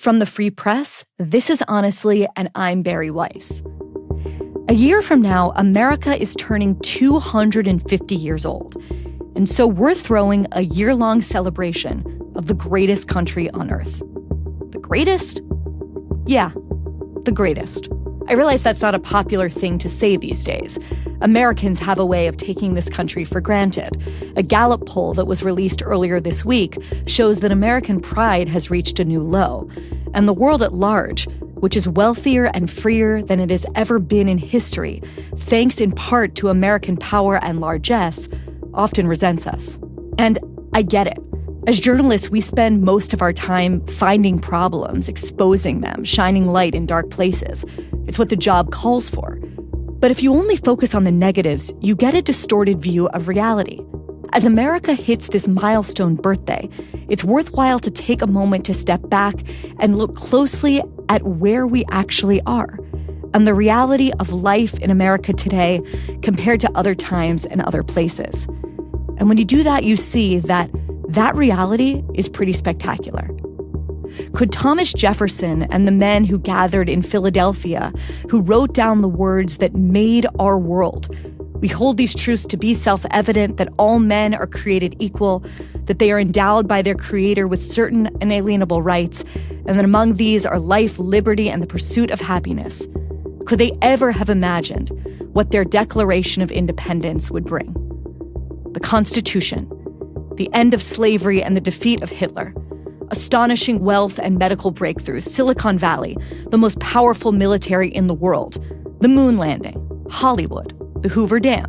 From the Free Press, this is Honestly, and I'm Bari Weiss. A year from now, America is turning 250 years old. And so we're throwing a year-long celebration of the greatest country on earth. The greatest? Yeah, the greatest. I realize that's not a popular thing to say these days. Americans have a way of taking this country for granted. A Gallup poll that was released earlier this week shows that American pride has reached a new low. And the world at large, which is wealthier and freer than it has ever been in history, thanks in part to American power and largesse, often resents us. And I get it. As journalists, we spend most of our time finding problems, exposing them, shining light in dark places. It's what the job calls for. But if you only focus on the negatives, you get a distorted view of reality. As America hits this milestone birthday, it's worthwhile to take a moment to step back and look closely at where we actually are and the reality of life in America today compared to other times and other places. And when you do that, you see that reality is pretty spectacular. Could Thomas Jefferson and the men who gathered in Philadelphia, who wrote down the words that made our world, we hold these truths to be self-evident that all men are created equal, that they are endowed by their creator with certain inalienable rights, and that among these are life, liberty, and the pursuit of happiness. Could they ever have imagined what their Declaration of Independence would bring? The Constitution, the end of slavery and the defeat of Hitler, astonishing wealth and medical breakthroughs, Silicon Valley, the most powerful military in the world, the moon landing, Hollywood, the Hoover Dam,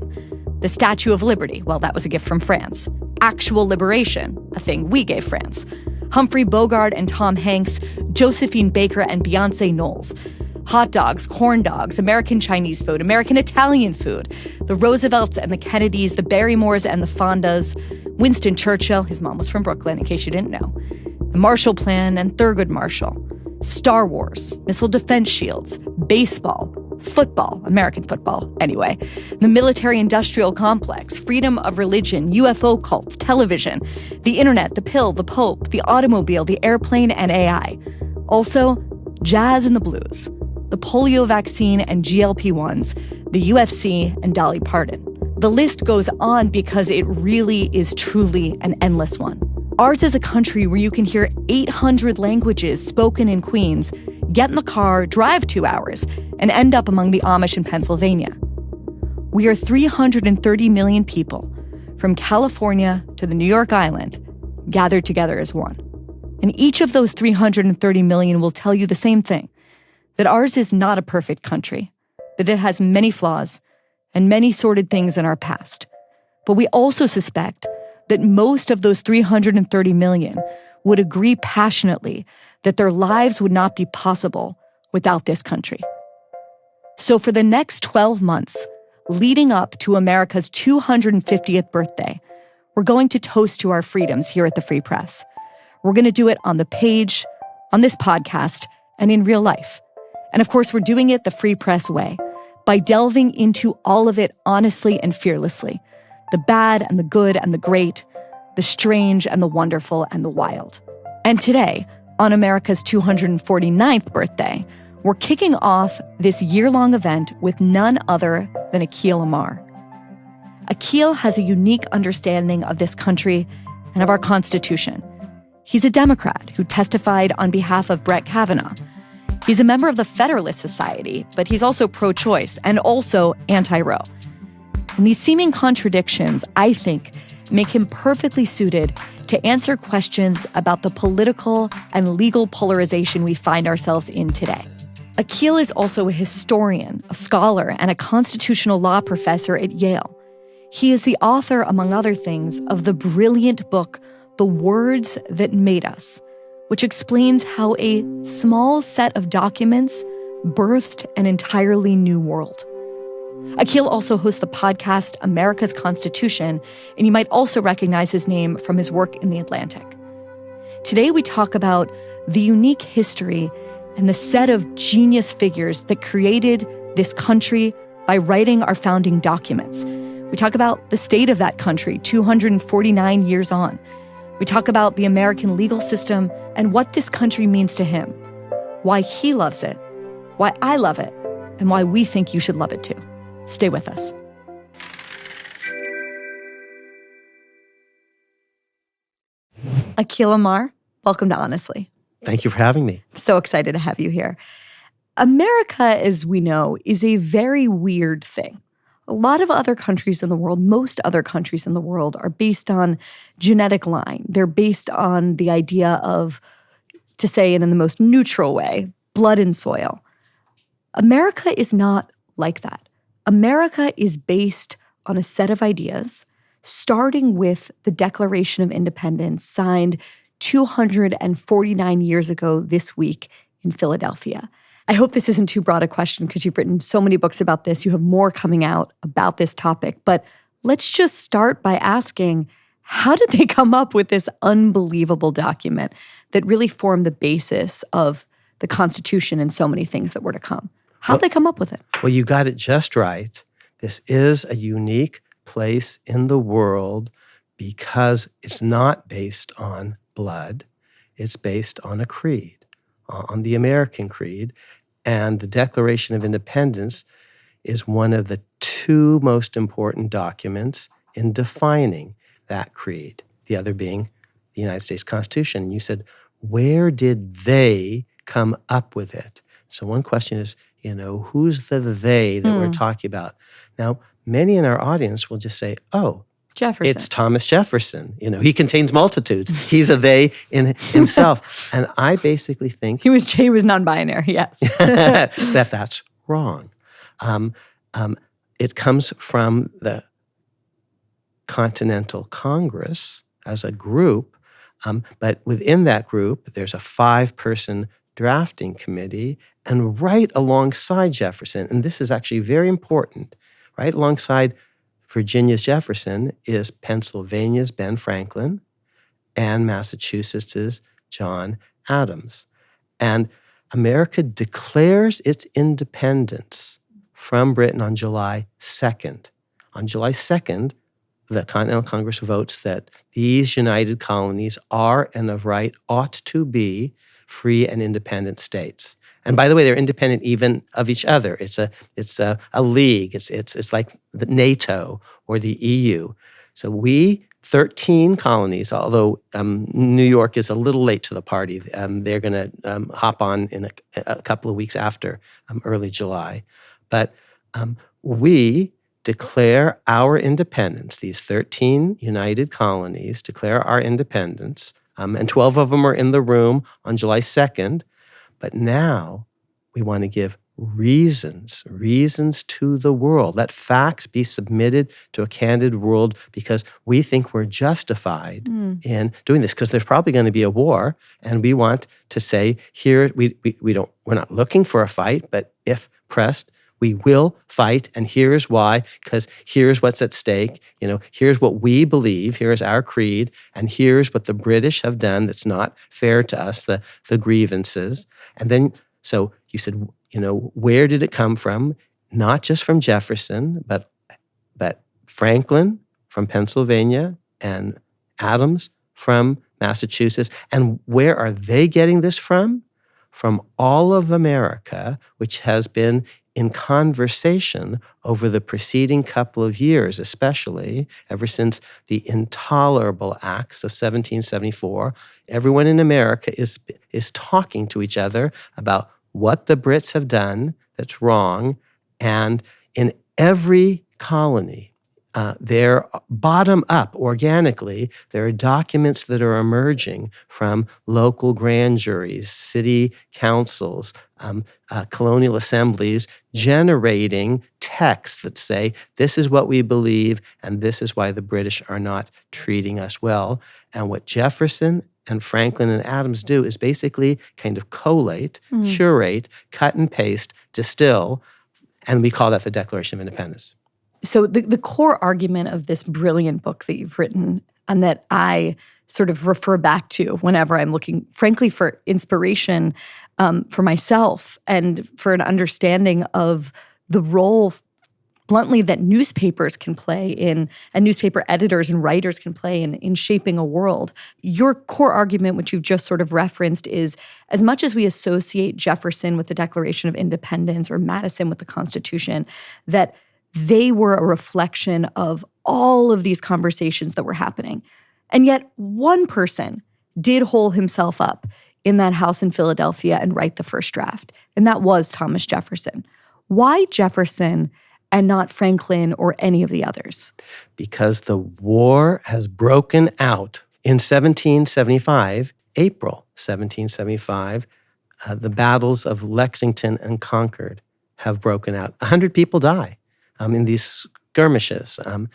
the Statue of Liberty, well, that was a gift from France, actual liberation, a thing we gave France, Humphrey Bogart and Tom Hanks, Josephine Baker and Beyonce Knowles, hot dogs, corn dogs, American Chinese food, American Italian food, the Roosevelts and the Kennedys, the Barrymores and the Fondas, Winston Churchill, his mom was from Brooklyn, in case you didn't know, the Marshall Plan and Thurgood Marshall, Star Wars, missile defense shields, baseball, football, American football, anyway, the military-industrial complex, freedom of religion, UFO cults, television, the internet, the pill, the Pope, the automobile, the airplane, and AI. Also, jazz and the blues, the polio vaccine and GLP-1s, the UFC, and Dolly Parton. The list goes on because it really is truly an endless one. Ours is a country where you can hear 800 languages spoken in Queens, get in the car, drive 2 hours, and end up among the Amish in Pennsylvania. We are 330 million people, from California to the New York Island, gathered together as one. And each of those 330 million will tell you the same thing, that ours is not a perfect country, that it has many flaws and many sordid things in our past. But we also suspect that most of those 330 million would agree passionately that their lives would not be possible without this country. So for the next 12 months, leading up to America's 250th birthday, we're going to toast to our freedoms here at the Free Press. We're going to do it on the page, on this podcast, and in real life. And of course, we're doing it the Free Press way, by delving into all of it honestly and fearlessly. The bad and the good and the great, the strange and the wonderful and the wild. And today, on America's 249th birthday, we're kicking off this year-long event with none other than Akhil Amar. Akhil has a unique understanding of this country and of our Constitution. He's a Democrat who testified on behalf of Brett Kavanaugh. He's a member of the Federalist Society, but he's also pro-choice and also anti-Roe. And these seeming contradictions, I think, make him perfectly suited to answer questions about the political and legal polarization we find ourselves in today. Akhil is also a historian, a scholar, and a constitutional law professor at Yale. He is the author, among other things, of the brilliant book, The Words That Made Us, which explains how a small set of documents birthed an entirely new world. Akhil also hosts the podcast America's Constitution, and you might also recognize his name from his work in The Atlantic. Today we talk about the unique history and the set of genius figures that created this country by writing our founding documents. We talk about the state of that country 249 years on. We talk about the American legal system and what this country means to him. why he loves it, why I love it, and why we think you should love it too. Stay with us. Akhil Amar, welcome to Honestly. Thank you for having me. So excited to have you here. America, as we know, is a very weird thing. A lot of other countries in the world, most other countries in the world, are based on genetic line. They're based on the idea of, to say it in the most neutral way, blood and soil. America is not like that. America is based on a set of ideas, starting with the Declaration of Independence signed 249 years ago this week in Philadelphia. I hope this isn't too broad a question because you've written so many books about this. You have more coming out about this topic. But let's just start by asking, how did they come up with this unbelievable document that really formed the basis of the Constitution and so many things that were to come? How did they come up with it? Well, you got it just right. This is a unique place in the world because it's not based on blood. It's based on a creed, on the American creed. And the Declaration of Independence is one of the two most important documents in defining that creed, the other being the United States Constitution. And you said, where did they come up with it? So one question is, who's the they that we're talking about? Now, many in our audience will just say, oh, Jefferson. It's Thomas Jefferson. He contains multitudes. He's a they in himself. And I basically think he was non-binary, yes. that's wrong. It comes from the Continental Congress as a group, but within that group, there's a 5-person drafting committee, and right alongside Jefferson, and this is actually very important, right alongside Virginia's Jefferson is Pennsylvania's Ben Franklin and Massachusetts's John Adams. And America declares its independence from Britain on July 2nd. On July 2nd, the Continental Congress votes that these united colonies are and of right ought to be free and independent states. And by the way, they're independent even of each other. It's a league. It's like the NATO or the EU. So we, 13 colonies, although New York is a little late to the party. They're going to hop on in a couple of weeks after early July. But we declare our independence. These 13 united colonies declare our independence, and 12 of them are in the room on July 2nd. But now we want to give reasons to the world. Let facts be submitted to a candid world because we think we're justified in doing this because there's probably going to be a war, and we want to say here we're not looking for a fight, but if pressed, we will fight, and here's why, because here's what's at stake. Here's what we believe, here's our creed, and here's what the British have done that's not fair to us, the grievances. And then, so you said, where did it come from? Not just from Jefferson, but Franklin from Pennsylvania and Adams from Massachusetts. And where are they getting this from? From all of America, which has been in conversation over the preceding couple of years, especially ever since the intolerable acts of 1774. Everyone in America is talking to each other about what the Brits have done that's wrong. And in every colony, they're bottom up organically. There are documents that are emerging from local grand juries, city councils, colonial assemblies, generating texts that say, this is what we believe, and this is why the British are not treating us well. And what Jefferson and Franklin and Adams do is basically kind of collate, curate, cut and paste, distill, and we call that the Declaration of Independence. So the core argument of this brilliant book that you've written, and that I sort of refer back to whenever I'm looking, frankly, for inspiration for myself and for an understanding of the role bluntly that newspapers can play in, and newspaper editors and writers can play in shaping a world. Your core argument, which you've just sort of referenced, is as much as we associate Jefferson with the Declaration of Independence or Madison with the Constitution, that they were a reflection of all of these conversations that were happening. And yet one person did hole himself up in that house in Philadelphia and write the first draft, and that was Thomas Jefferson. Why Jefferson and not Franklin or any of the others? Because the war has broken out in 1775, April 1775. The battles of Lexington and Concord have broken out. 100 people die in these skirmishes. And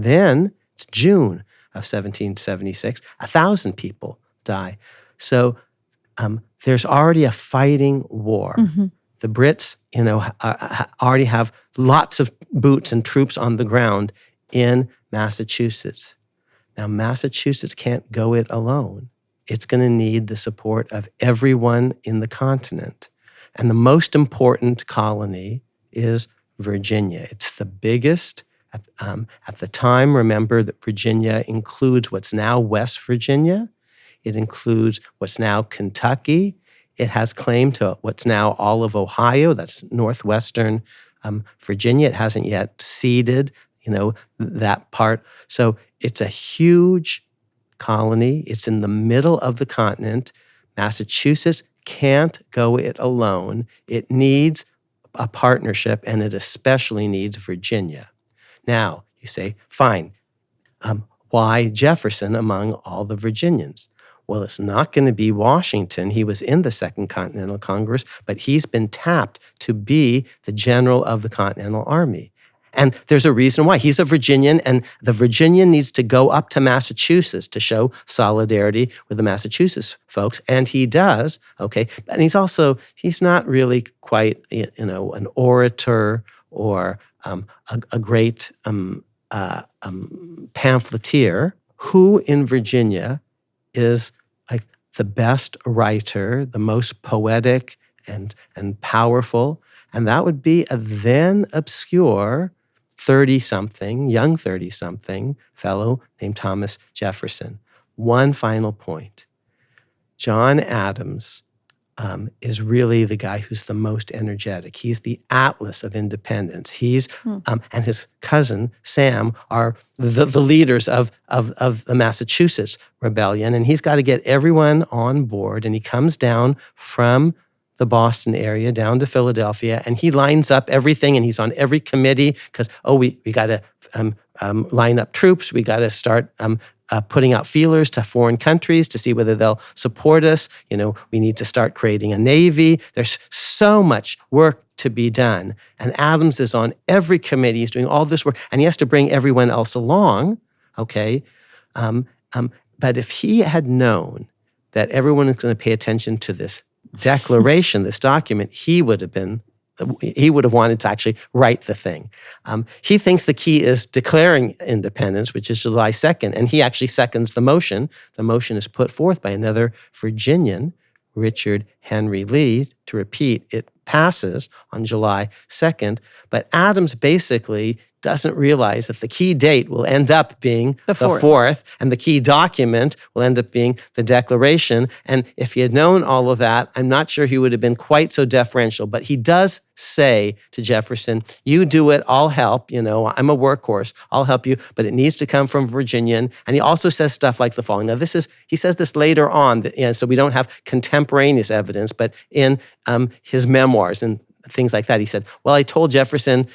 then it's June of 1776, 1,000 people die. So there's already a fighting war. Mm-hmm. The Brits, already have lots of boots and troops on the ground in Massachusetts. Now, Massachusetts can't go it alone. It's going to need the support of everyone in the continent. And the most important colony is Virginia. It's the biggest. At the time, remember that Virginia includes what's now West Virginia. It includes what's now Kentucky. It has claim to what's now all of Ohio. That's northwestern Virginia. It hasn't yet ceded, that part. So it's a huge colony. It's in the middle of the continent. Massachusetts can't go it alone. It needs a partnership, and it especially needs Virginia. Now, you say, fine, why Jefferson among all the Virginians? Well, it's not going to be Washington. He was in the Second Continental Congress, but he's been tapped to be the general of the Continental Army. And there's a reason why. He's a Virginian, and the Virginian needs to go up to Massachusetts to show solidarity with the Massachusetts folks, and he does, okay? And he's not really quite, an orator or a great pamphleteer. Who in Virginia is like the best writer, the most poetic and powerful? And that would be a then obscure 30-something, young 30-something fellow named Thomas Jefferson. One final point. John Adams is really the guy who's the most energetic. He's the Atlas of independence. He's and his cousin Sam are the leaders of the Massachusetts rebellion, and he's got to get everyone on board. And he comes down from the Boston area down to Philadelphia, and he lines up everything, and he's on every committee because we got to line up troops. We got to start putting out feelers to foreign countries to see whether they'll support us. We need to start creating a navy. There's so much work to be done. And Adams is on every committee. He's doing all this work, and he has to bring everyone else along, okay? But if he had known that everyone is going to pay attention to this declaration, this document, he would have wanted to actually write the thing. He thinks the key is declaring independence, which is July 2nd, and he actually seconds the motion. The motion is put forth by another Virginian, Richard Henry Lee. To repeat, it passes on July 2nd, but Adams basically doesn't realize that the key date will end up being the 4th, and the key document will end up being the Declaration. And if he had known all of that, I'm not sure he would have been quite so deferential. But he does say to Jefferson, you do it, I'll help. I'm a workhorse, I'll help you, but it needs to come from Virginian. And he also says stuff like the following. Now, he says this later on, so we don't have contemporaneous evidence, but in his memoirs and things like that. He said, well, I told Jefferson,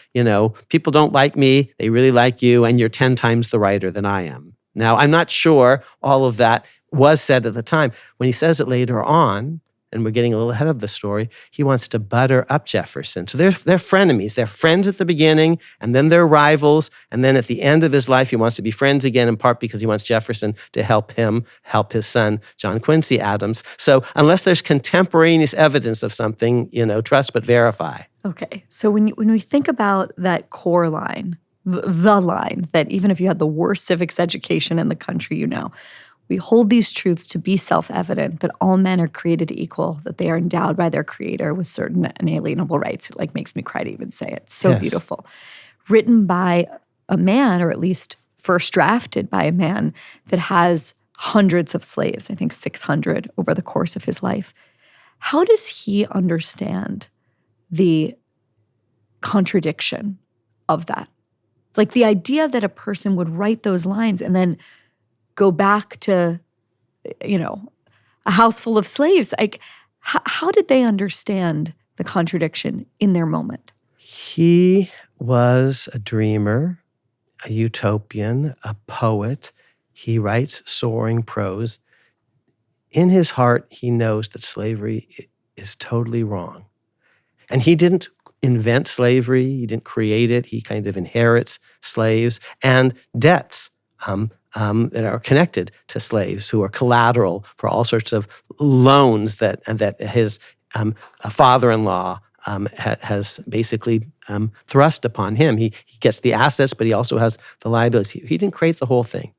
people don't like me, they really like you, and you're 10 times the writer than I am. Now, I'm not sure all of that was said at the time. When he says it later on, and we're getting a little ahead of the story, he wants to butter up Jefferson. So they're frenemies. They're friends at the beginning, and then they're rivals, and then at the end of his life, he wants to be friends again, in part because he wants Jefferson to help his son, John Quincy Adams. So unless there's contemporaneous evidence of something, trust but verify. Okay, so when we think about that core line, the line that even if you had the worst civics education in the country, we hold these truths to be self-evident, that all men are created equal, that they are endowed by their creator with certain inalienable rights. It makes me cry to even say it. So yes. Beautiful. written by a man, or at least first drafted by a man that has hundreds of slaves, I think 600 over the course of his life. How does he understand the contradiction of that? Like the idea that a person would write those lines and then go back to, a house full of slaves. Like, how did they understand the contradiction in their moment? He was a dreamer, a utopian, a poet. He writes soaring prose. In his heart, he knows that slavery is totally wrong. And he didn't invent slavery. He didn't create it. He kind of inherits slaves and debts that are connected to slaves, who are collateral for all sorts of loans that his father-in-law has basically thrust upon him. He gets the assets, but he also has the liabilities. He didn't create the whole thing.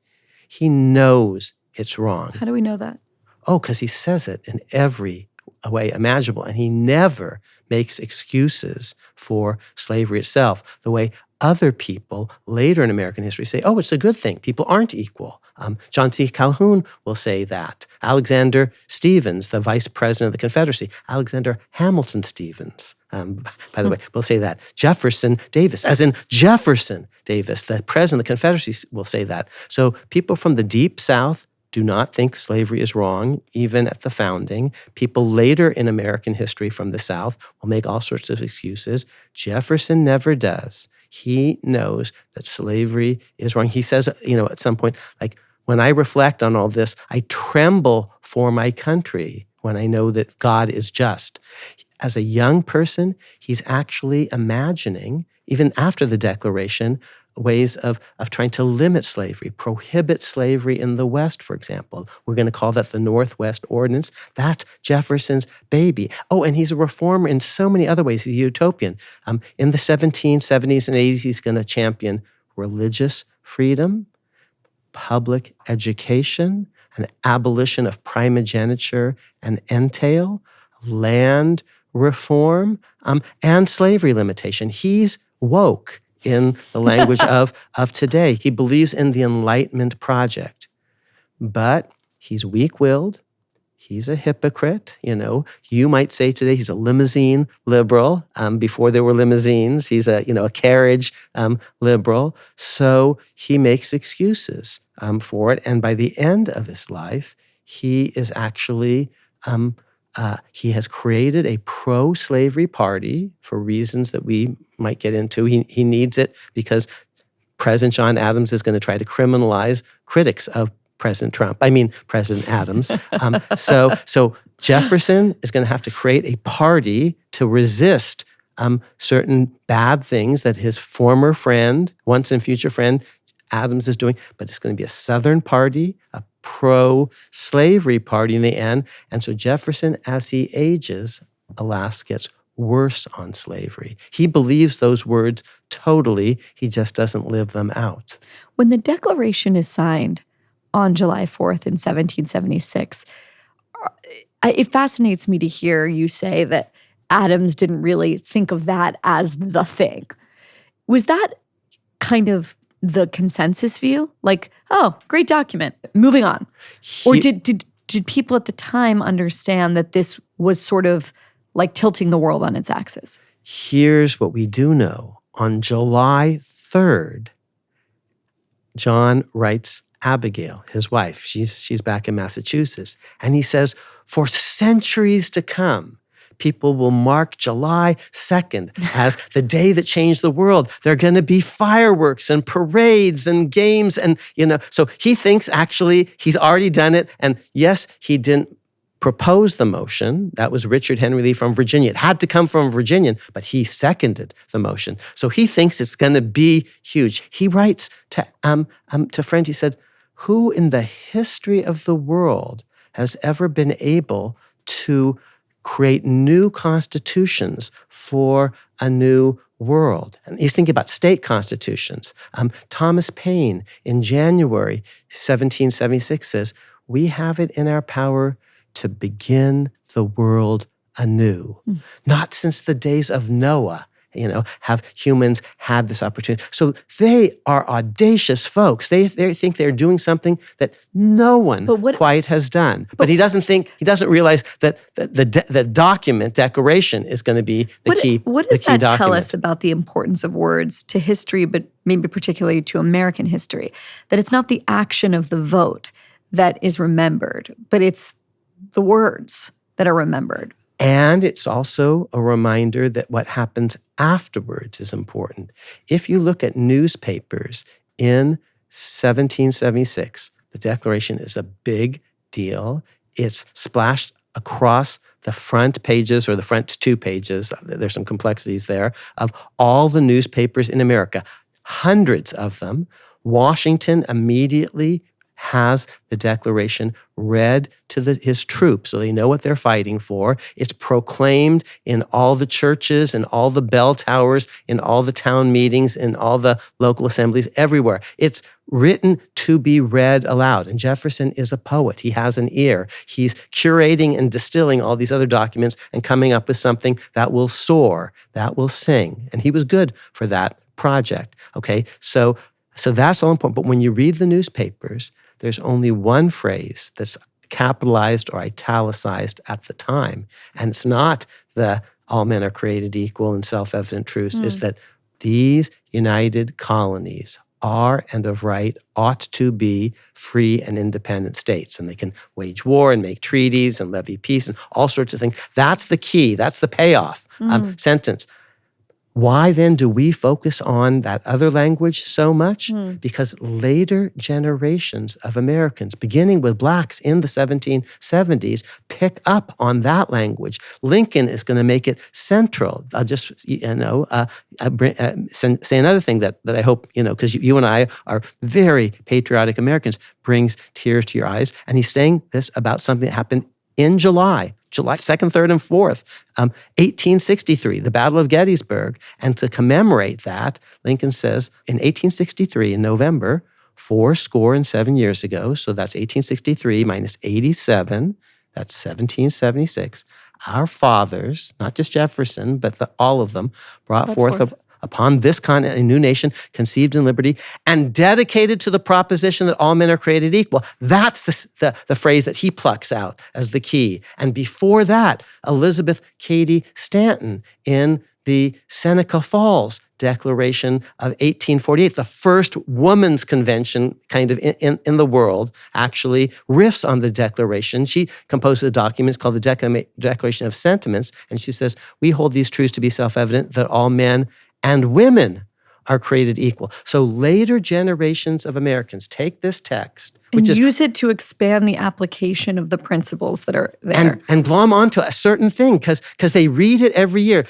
He knows it's wrong. How do we know that? Oh, because he says it in every way imaginable, and he never makes excuses for slavery itself, the way other people later in American history say, oh, it's a good thing. People aren't equal. John C. Calhoun will say that. Alexander Stephens, the vice president of the Confederacy, Alexander Hamilton Stephens, by the way, will say that. Jefferson Davis, as in Jefferson Davis, the president of the Confederacy, will say that. So people from the Deep South do not think slavery is wrong, even at the founding. People later in American history from the South will make all sorts of excuses. Jefferson never does. He knows that slavery is wrong. He says, at some point, like, when I reflect on all this, I tremble for my country when I know that God is just. As a young person, he's actually imagining, even after the Declaration, ways of trying to limit slavery, prohibit slavery in the West, for example. We're going to call that the Northwest Ordinance. That's Jefferson's baby. Oh, and he's a reformer in so many other ways. He's a utopian. In the 1770s and 80s, he's going to champion religious freedom, public education, an abolition of primogeniture and entail, land reform, and slavery limitation. He's woke in the language of today. He believes in the Enlightenment project, but he's weak-willed. He's a hypocrite. You might say today he's a limousine liberal. Before there were limousines, he's a carriage liberal. So he makes excuses for it. And by the end of his life, he is actually he has created a pro-slavery party for reasons that we might get into. He needs it because President John Adams is going to try to criminalize critics of President Adams. So Jefferson is going to have to create a party to resist certain bad things that his former friend, once and future friend, Adams is doing. But it's going to be a Southern party, a pro-slavery party in the end. And so Jefferson, as he ages, alas, gets worse on slavery. He believes those words totally. He just doesn't live them out. When the Declaration is signed on July 4th in 1776, it fascinates me to hear you say that Adams didn't really think of that as the thing. Was that kind of the consensus view? Like, oh, great document, moving on. Or did people at the time understand that this was sort of like tilting the world on its axis? Here's what we do know. On July 3rd, John writes Abigail, his wife. She's back in Massachusetts. And he says, for centuries to come, people will mark July 2nd as the day that changed the world. There are going to be fireworks and parades and games. And, so he thinks actually he's already done it. And yes, he didn't propose the motion. That was Richard Henry Lee from Virginia. It had to come from a Virginian, but he seconded the motion. So he thinks it's going to be huge. He writes to friends, he said, who in the history of the world has ever been able to create new constitutions for a new world? And he's thinking about state constitutions. Thomas Paine in January 1776 says, we have it in our power to begin the world anew. Not since the days of Noah have humans had this opportunity? So they are audacious folks. They think they're doing something that no one quite has done. But he doesn't realize that the document, declaration, is going to be the key document. What does that tell us about the importance of words to history, but maybe particularly to American history? That it's not the action of the vote that is remembered, but it's the words that are remembered. And it's also a reminder that what happens afterwards is important. If you look at newspapers in 1776, the Declaration is a big deal. It's splashed across the front pages or the front 2 pages, there's some complexities there, of all the newspapers in America, hundreds of them. Washington immediately has the Declaration read to his troops so they know what they're fighting for. It's proclaimed in all the churches, in all the bell towers, in all the town meetings, in all the local assemblies, everywhere. It's written to be read aloud. And Jefferson is a poet. He has an ear. He's curating and distilling all these other documents and coming up with something that will soar, that will sing. And he was good for that project. Okay, so that's all important. But when you read the newspapers, there's only one phrase that's capitalized or italicized at the time. And it's not the all men are created equal and self-evident truths. It's that these united colonies are and of right ought to be free and independent states. And they can wage war and make treaties and levy peace and all sorts of things. That's the key. That's the payoff sentence. Why then do we focus on that other language so much? Because later generations of Americans, beginning with blacks in the 1770s, pick up on that language. Lincoln is going to make it central. I'll just, say another thing that I hope, because you and I are very patriotic Americans, brings tears to your eyes. And he's saying this about something that happened in July 2nd, 3rd, and 4th, 1863, the Battle of Gettysburg. And to commemorate that, Lincoln says, in 1863, in November, 77 years ago, so that's 1863 minus 87, that's 1776, our fathers, not just Jefferson, but all of them, brought forth upon this continent a new nation conceived in liberty and dedicated to the proposition that all men are created equal. That's the phrase that he plucks out as the key. And before that, Elizabeth Cady Stanton in the Seneca Falls Declaration of 1848, the first women's convention kind of in the world, actually riffs on the Declaration. She composes a document called the Declaration of Sentiments, and she says, we hold these truths to be self-evident that all men and women are created equal. So later generations of Americans take this text, and use it to expand the application of the principles that are there. And glom onto a certain thing, because they read it every year.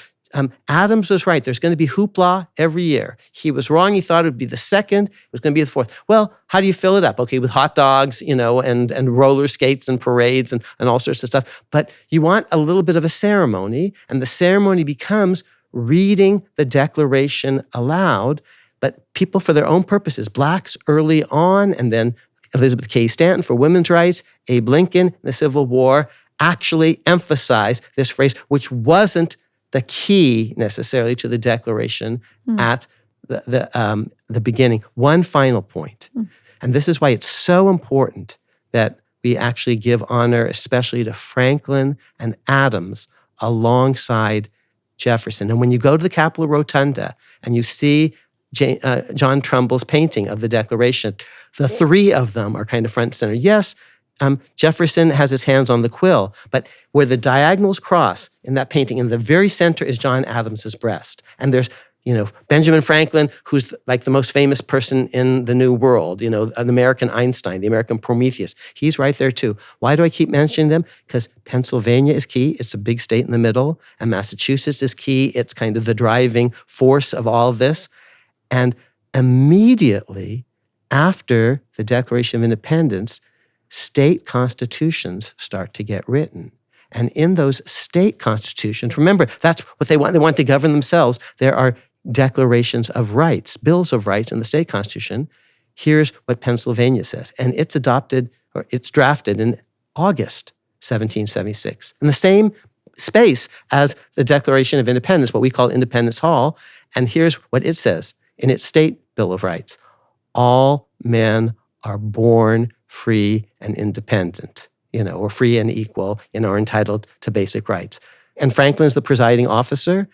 Adams was right. There's going to be hoopla every year. He was wrong. He thought it would be the 2nd. It was going to be the 4th. Well, how do you fill it up? Okay, with hot dogs, and roller skates and parades and all sorts of stuff. But you want a little bit of a ceremony, and the ceremony becomes reading the Declaration aloud, but people for their own purposes, blacks early on, and then Elizabeth Cady Stanton for women's rights, Abe Lincoln in the Civil War, actually emphasize this phrase, which wasn't the key necessarily to the Declaration at the beginning. One final point, and this is why it's so important that we actually give honor, especially to Franklin and Adams, alongside Jefferson. And when you go to the Capitol Rotunda and you see John Trumbull's painting of the Declaration, the 3 of them are kind of front and center. Yes, Jefferson has his hands on the quill, but where the diagonals cross in that painting, in the very center is John Adams's breast. And there's, Benjamin Franklin, who's like the most famous person in the New World, an American Einstein, the American Prometheus. He's right there too. Why do I keep mentioning them? Because Pennsylvania is key. It's a big state in the middle. And Massachusetts is key. It's kind of the driving force of all of this. And immediately after the Declaration of Independence, state constitutions start to get written. And in those state constitutions, remember, that's what they want. They want to govern themselves. There are declarations of rights, bills of rights in the state constitution. Here's what Pennsylvania says. And it's drafted in August 1776. And the same space as the Declaration of Independence, what we call Independence Hall. And here's what it says in its state Bill of Rights. All men are born free and independent, or free and equal, are entitled to basic rights. And Franklin's the presiding officer.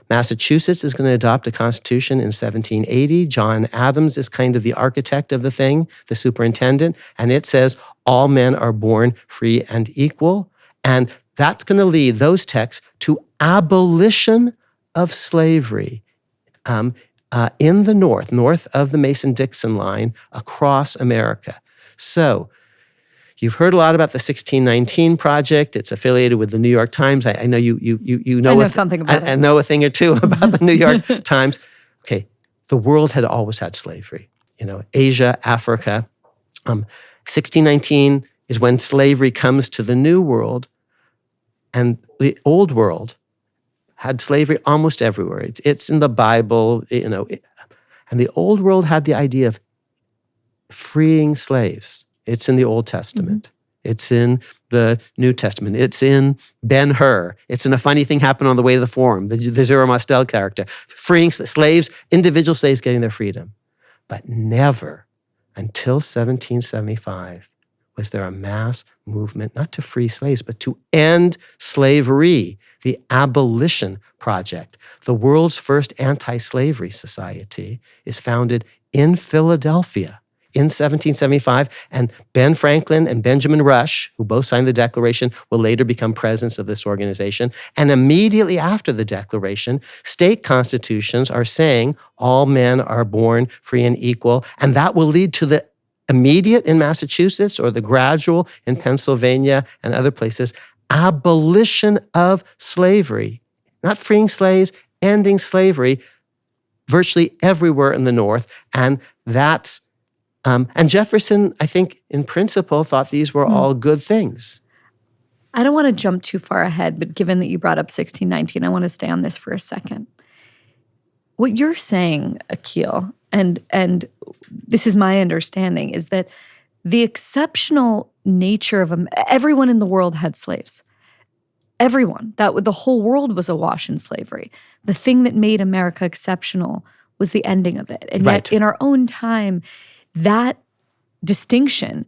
Massachusetts is going to adopt a constitution in 1780. John Adams is kind of the architect of the thing, the superintendent, and it says all men are born free and equal. And that's going to lead those texts to abolition of slavery in the north of the Mason-Dixon line across America. So you've heard a lot about the 1619 Project. It's affiliated with the New York Times. I know you know. I know something about it. I know a thing or two about the New York Times. Okay, the world had always had slavery. Asia, Africa. 1619 is when slavery comes to the New World, and the Old World had slavery almost everywhere. It's in the Bible, and the Old World had the idea of freeing slaves. It's in the Old Testament. Mm-hmm. It's in the New Testament. It's in Ben-Hur. It's in A Funny Thing Happened on the Way to the Forum, the Zero Mostel character. Freeing slaves, individual slaves getting their freedom. But never until 1775 was there a mass movement, not to free slaves, but to end slavery, the Abolition Project. The world's first anti-slavery society is founded in Philadelphia in 1775, and Ben Franklin and Benjamin Rush, who both signed the Declaration, will later become presidents of this organization. And immediately after the Declaration, state constitutions are saying all men are born free and equal, and that will lead to the immediate in Massachusetts or the gradual in Pennsylvania and other places, abolition of slavery. Not freeing slaves, ending slavery virtually everywhere in the North. And that's and Jefferson, I think, in principle, thought these were all good things. I don't want to jump too far ahead, but given that you brought up 1619, I want to stay on this for a second. What you're saying, Akhil, and this is my understanding, is that the exceptional nature of everyone in the world had slaves. Everyone. The whole world was awash in slavery. The thing that made America exceptional was the ending of it. And yet, in our own time, that distinction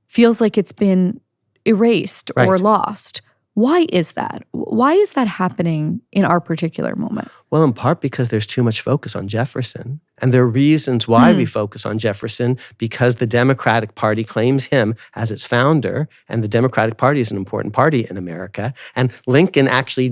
feels like it's been erased or lost. Why is that? Why is that happening in our particular moment? Well, in part because there's too much focus on Jefferson. And there are reasons why we focus on Jefferson, because the Democratic Party claims him as its founder, and the Democratic Party is an important party in America. And Lincoln actually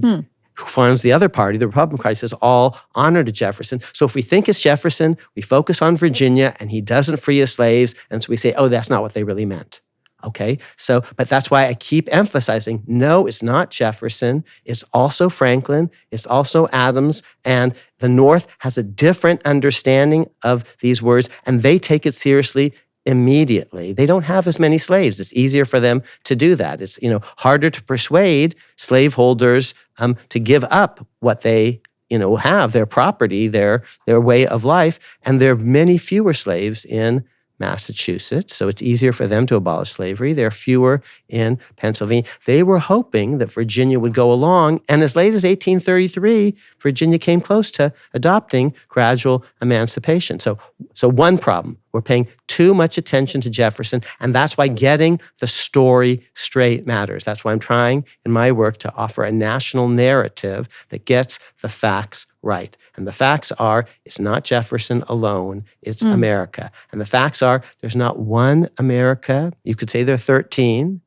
funds the other party, the Republican Party, says all honor to Jefferson. So if we think it's Jefferson, we focus on Virginia, and he doesn't free his slaves, and so we say, oh, that's not what they really meant. Okay, so, but that's why I keep emphasizing, no, it's not Jefferson. It's also Franklin. It's also Adams. And the North has a different understanding of these words, and they take it seriously immediately. They don't have as many slaves. It's easier for them to do that. It's, harder to persuade slaveholders to give up what they, have, their property, their way of life. And there are many fewer slaves in Massachusetts, so it's easier for them to abolish slavery. There are fewer in Pennsylvania. They were hoping that Virginia would go along, and as late as 1833, Virginia came close to adopting gradual emancipation. So one problem, we're paying too much attention to Jefferson, and that's why getting the story straight matters. That's why I'm trying in my work to offer a national narrative that gets the facts right. And the facts are, it's not Jefferson alone, it's America. And the facts are, there's not one America. You could say there are 13,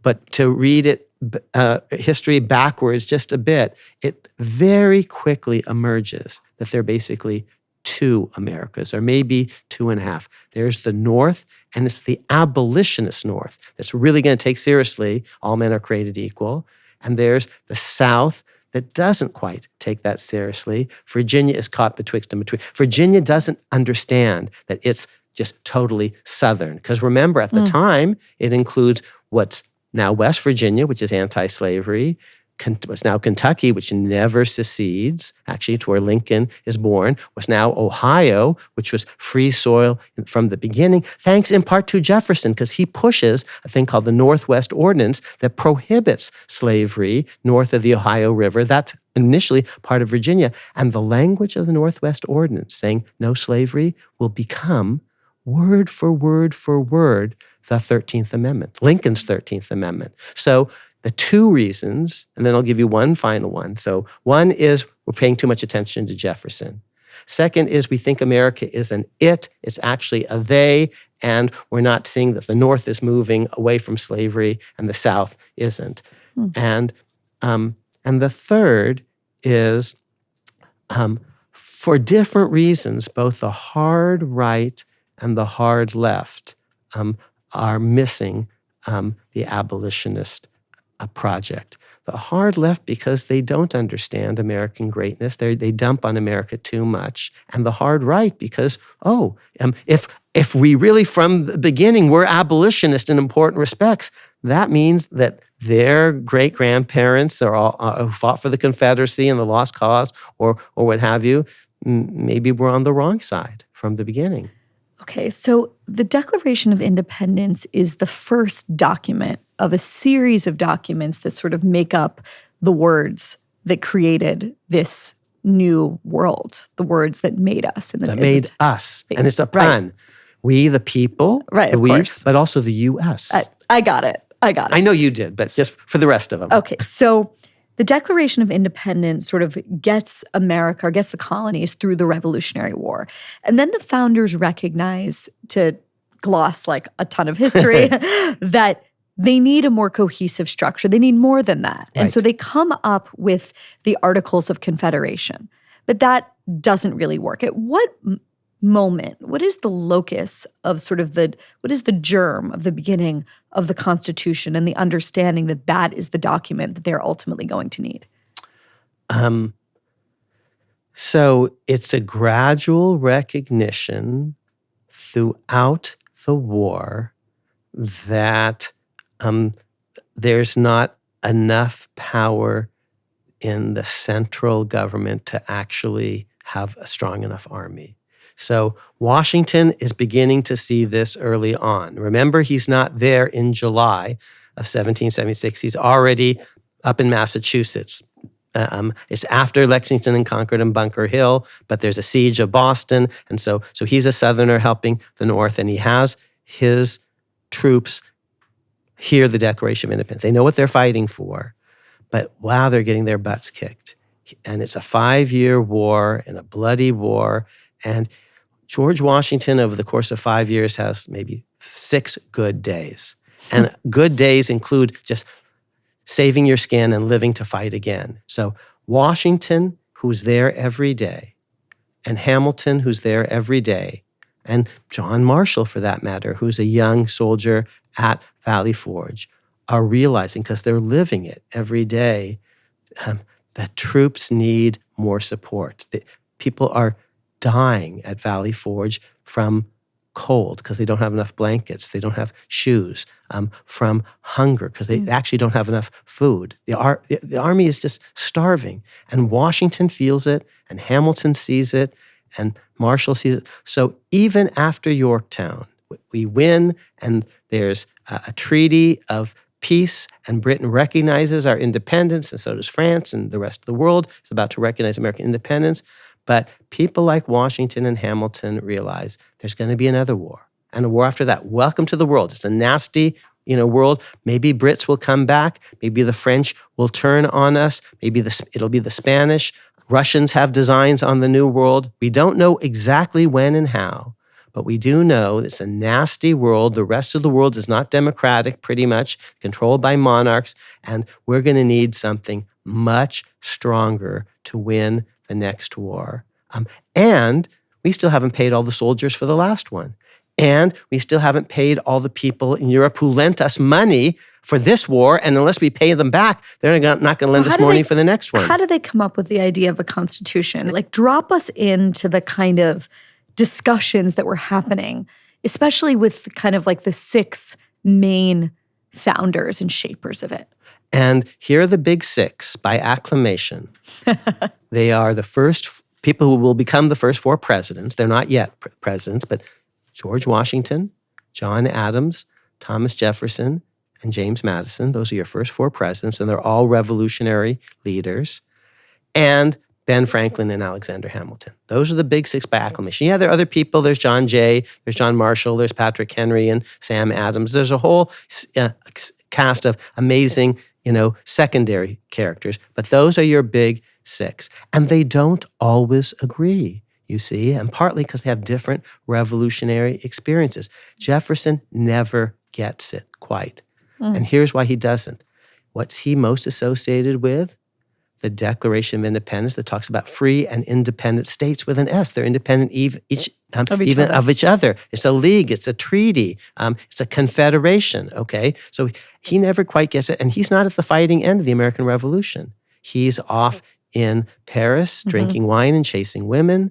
but to read it, history backwards just a bit, it very quickly emerges that there are basically two Americas, or maybe two and a half. There's the North, and it's the abolitionist North that's really going to take seriously all men are created equal. And there's the South that doesn't quite take that seriously. Virginia is caught betwixt and between. Virginia doesn't understand that it's just totally Southern. Because remember, at the time, it includes what's now West Virginia, which is anti-slavery, was now Kentucky, which never secedes. Actually, it's where Lincoln is born. Was now Ohio, which was free soil from the beginning, thanks in part to Jefferson, because he pushes a thing called the Northwest Ordinance that prohibits slavery north of the Ohio River. That's initially part of Virginia. And the language of the Northwest Ordinance saying no slavery will become word for word for word the 13th Amendment, Lincoln's 13th Amendment. So the two reasons, and then I'll give you one final one. So one is we're paying too much attention to Jefferson. Second is we think America is an it, it's actually a they, and we're not seeing that the North is moving away from slavery and the South isn't. And the third is for different reasons, both the hard right and the hard left are missing the abolitionist project. The hard left because they don't understand American greatness. They dump on America too much. And the hard right because, if we really from the beginning were abolitionist in important respects, that means that their great-grandparents who fought for the Confederacy and the Lost Cause or what have you, maybe were on the wrong side from the beginning. Okay, so the Declaration of Independence is the first document of a series of documents that sort of make up the words that created this new world, the words that made us. And that made us. And it's a pun. Right. We, the people, right, the of we, course. But also the U.S. I got it. I know you did, but just for the rest of them. Okay, so the Declaration of Independence sort of gets America, or gets the colonies through the Revolutionary War. And then the founders recognize, to gloss like a ton of history, that they need a more cohesive structure. They need more than that. And so they come up with the Articles of Confederation. But that doesn't really work. At what moment, what is the locus of what is the germ of the beginning of the Constitution and the understanding that that is the document that they're ultimately going to need? So it's a gradual recognition throughout the war that there's not enough power in the central government to actually have a strong enough army. So Washington is beginning to see this early on. Remember, he's not there in July of 1776. He's already up in Massachusetts. It's after Lexington and Concord and Bunker Hill, but there's a siege of Boston. And so he's a Southerner helping the North, and he has his troops hear the Declaration of Independence. They know what they're fighting for, but wow, they're getting their butts kicked. And it's a 5-year war and a bloody war. And George Washington, over the course of 5 years, has maybe 6 good days. And good days include just saving your skin and living to fight again. So Washington, who's there every day, and Hamilton, who's there every day, and John Marshall, for that matter, who's a young soldier at Valley Forge, are realizing, because they're living it every day, that troops need more support. People are dying at Valley Forge from cold because they don't have enough blankets, they don't have shoes, from hunger because they actually don't have enough food. The army is just starving, and Washington feels it, and Hamilton sees it, and Marshall sees it. So even after Yorktown, we win, and there's a treaty of peace, and Britain recognizes our independence, and so does France, and the rest of the world is about to recognize American independence. But people like Washington and Hamilton realize there's going to be another war, and a war after that. Welcome to the world. It's a nasty, world. Maybe Brits will come back. Maybe the French will turn on us. Maybe it'll be the Spanish. Russians have designs on the new world. We don't know exactly when and how, but we do know it's a nasty world. The rest of the world is not democratic, pretty much, controlled by monarchs, and we're going to need something much stronger to win the next war. And we still haven't paid all the soldiers for the last one. And we still haven't paid all the people in Europe who lent us money for this war. And unless we pay them back, they're not going to lend us money for the next one. How do they come up with the idea of a constitution? Like, drop us into the kind of discussions that were happening, especially with kind of like the 6 main founders and shapers of it. And here are the big six by acclamation. They are the first people who will become the first four presidents. They're not yet presidents, but George Washington, John Adams, Thomas Jefferson, and James Madison. Those are your first four presidents, and they're all revolutionary leaders. And Ben Franklin and Alexander Hamilton. Those are the big six by acclamation. Yeah, there are other people. There's John Jay, there's John Marshall, there's Patrick Henry and Sam Adams. There's a whole cast of amazing, secondary characters. But those are your big six. And they don't always agree, you see, and partly because they have different revolutionary experiences. Jefferson never gets it quite. And here's why he doesn't. What's he most associated with? The Declaration of Independence that talks about free and independent states with an S. They're independent even of each other. It's a league. It's a treaty. It's a confederation, okay? So he never quite gets it, and he's not at the fighting end of the American Revolution. He's off in Paris, drinking wine and chasing women.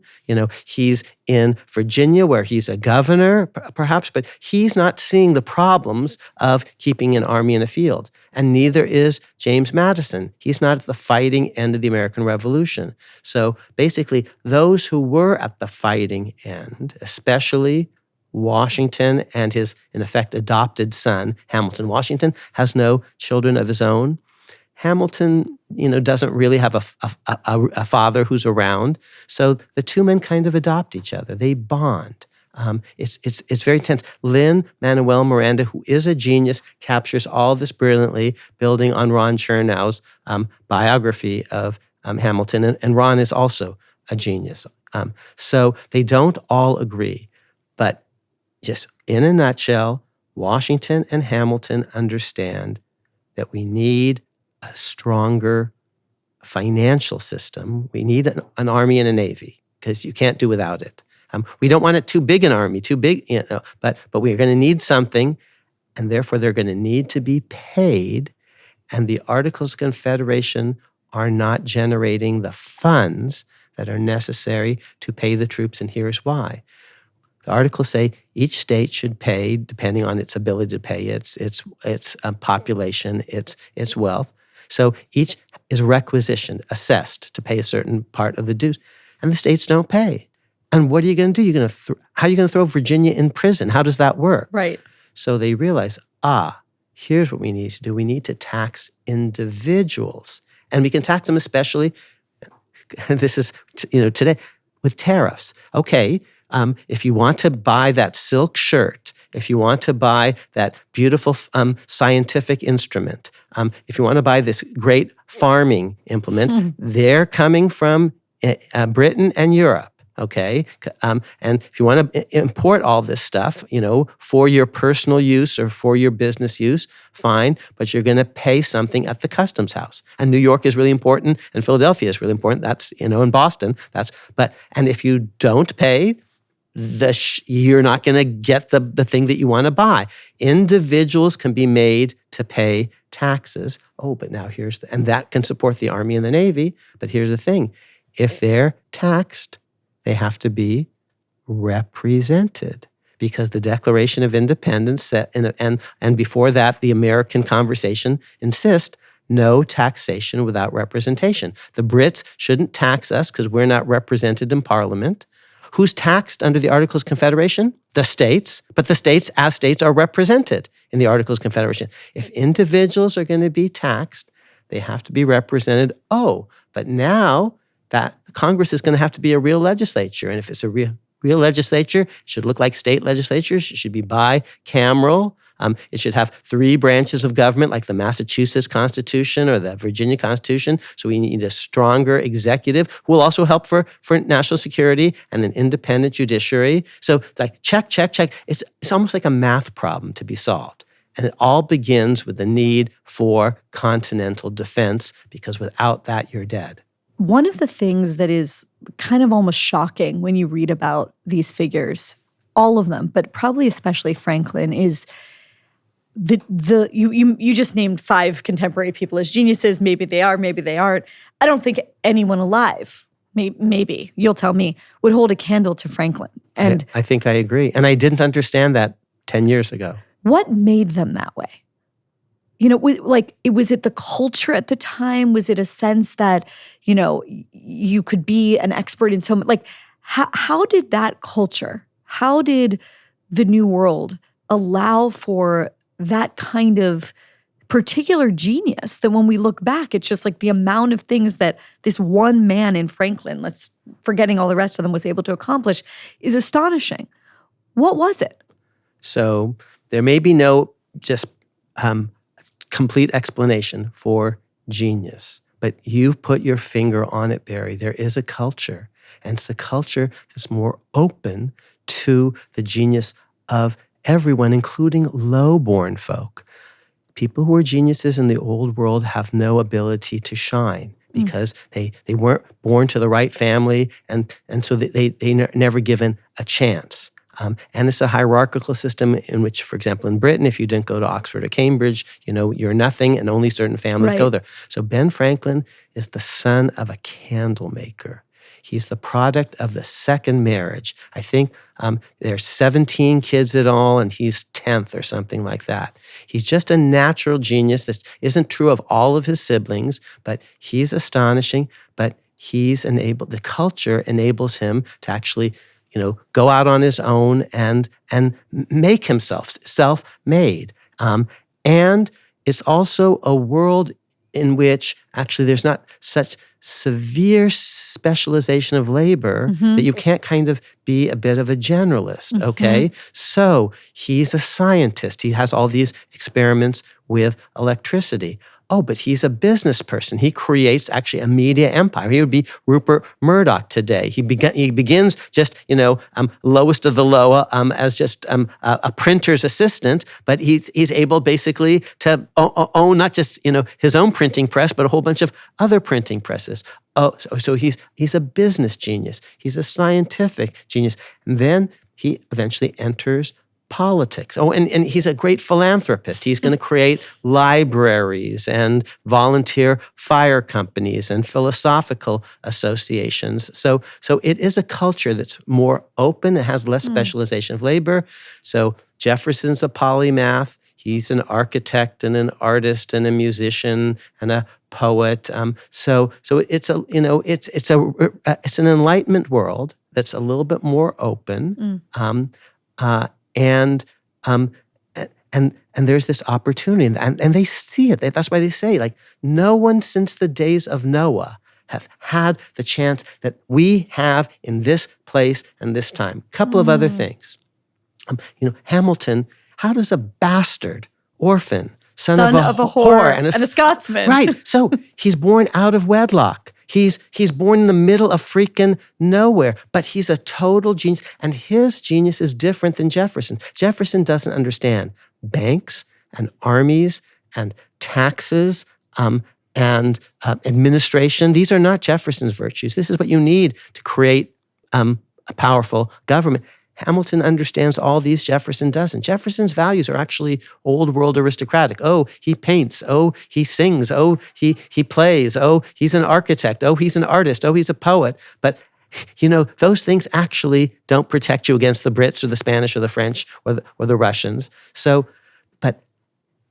He's in Virginia where he's a governor, perhaps, but he's not seeing the problems of keeping an army in a field. And neither is James Madison. He's not at the fighting end of the American Revolution. So basically, those who were at the fighting end, especially Washington and his, in effect, adopted son, Hamilton. Washington has no children of his own. Hamilton, doesn't really have a father who's around. So the two men kind of adopt each other. They bond. It's very tense. Lin-Manuel Miranda, who is a genius, captures all this brilliantly, building on Ron Chernow's biography of Hamilton. And Ron is also a genius. So they don't all agree. But just in a nutshell, Washington and Hamilton understand that we need a stronger financial system. We need an army and a navy because you can't do without it. We don't want it too big an army, too big, but we're going to need something, and therefore they're going to need to be paid, and the Articles of Confederation are not generating the funds that are necessary to pay the troops, and here's why. The articles say each state should pay, depending on its ability to pay, its population, its wealth. So each is requisitioned, assessed to pay a certain part of the dues, and the states don't pay. And what are you going to do? How are you going to throw Virginia in prison? How does that work? Right. So they realize, here's what we need to do. We need to tax individuals, and we can tax them especially. This is today with tariffs. Okay. If you want to buy that silk shirt, if you want to buy that beautiful scientific instrument, if you want to buy this great farming implement, they're coming from Britain and Europe, okay? And if you want to import all this stuff, for your personal use or for your business use, fine, but you're going to pay something at the customs house. And New York is really important, and Philadelphia is really important. That's, in Boston. And if you don't pay, you're not going to get the thing that you want to buy. Individuals can be made to pay taxes. But now and that can support the Army and the Navy. But here's the thing. If they're taxed, they have to be represented, because the Declaration of Independence said, and before that, the American conversation insist no taxation without representation. The Brits shouldn't tax us because we're not represented in Parliament. Who's taxed under the Articles of Confederation? The states, but the states as states are represented in the Articles of Confederation. If individuals are going to be taxed, they have to be represented. But now that Congress is going to have to be a real legislature. And if it's a real legislature, it should look like state legislatures. It should be bicameral. It should have 3 branches of government like the Massachusetts Constitution or the Virginia Constitution. So we need a stronger executive who will also help for national security, and an independent judiciary. So check. It's almost like a math problem to be solved. And it all begins with the need for continental defense, because without that, you're dead. One of the things that is kind of almost shocking when you read about these figures, all of them, but probably especially Franklin, is you just named 5 contemporary people as geniuses. Maybe they are, maybe they aren't. I don't think anyone alive, maybe you'll tell me, would hold a candle to Franklin. And I think I agree. And I didn't understand that 10 years ago. What made them that way? was it the culture at the time? Was it a sense that, you could be an expert in so much? Like, how did that culture, how did the New World allow for that kind of particular genius that when we look back, it's just like the amount of things that this one man in Franklin, forgetting all the rest of them, was able to accomplish is astonishing. What was it? So there may be no just complete explanation for genius, but you've put your finger on it, Barry. There is a culture, and it's a culture that's more open to the genius of everyone, including low-born folk. People who are geniuses in the old world have no ability to shine because they weren't born to the right family, and so they're never given a chance. And it's a hierarchical system in which, for example, in Britain, if you didn't go to Oxford or Cambridge, you're nothing, and only certain families go there. So Ben Franklin is the son of a candle maker. He's the product of the second marriage. I think there's 17 kids in all, and he's 10th or something like that. He's just a natural genius. This isn't true of all of his siblings, but he's astonishing. But the culture enables him to actually go out on his own and make himself self-made. And it's also a world in which actually there's not such severe specialization of labor that you can't kind of be a bit of a generalist, okay? So he's a scientist. He has all these experiments with electricity. Oh, but he's a business person. He creates actually a media empire. He would be Rupert Murdoch today. He begins just, lowest of the low as just a printer's assistant, but he's able basically to own not just, his own printing press, but a whole bunch of other printing presses. Oh, so he's a business genius. He's a scientific genius. And then he eventually enters politics. Oh, and he's a great philanthropist. He's going to create libraries and volunteer fire companies and philosophical associations. So it is a culture that's more open. It has less specialization of labor. So Jefferson's a polymath. He's an architect and an artist and a musician and a poet. So it's an Enlightenment world that's a little bit more open. And there's this opportunity, and they see it. That's why they say, no one since the days of Noah have had the chance that we have in this place and this time. A couple of other things. Hamilton, how does a bastard, orphan, son of a whore and a Scotsman. Right. So he's born out of wedlock. He's born in the middle of freaking nowhere, but he's a total genius, and his genius is different than Jefferson. Jefferson doesn't understand banks and armies and taxes and administration. These are not Jefferson's virtues. This is what you need to create a powerful government. Hamilton understands all these, Jefferson doesn't. Jefferson's values are actually old world aristocratic. Oh, he paints. Oh, he sings. Oh, he plays. Oh, he's an architect. Oh, he's an artist. Oh, he's a poet. But, those things actually don't protect you against the Brits or the Spanish or the French or the Russians. So, but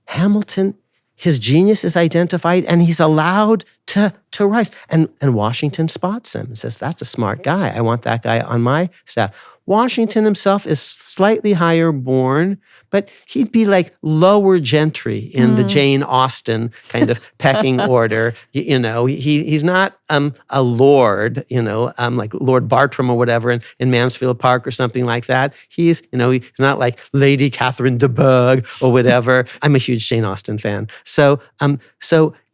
Hamilton, his genius is identified, and he's allowed to rise. And Washington spots him and says, that's a smart guy. I want that guy on my staff. Washington himself is slightly higher born, but he'd be like lower gentry in the Jane Austen kind of pecking order. He's not a lord, like Lord Bartram or whatever in Mansfield Park or something like that. He's not like Lady Catherine de Bourgh or whatever. I'm a huge Jane Austen fan. So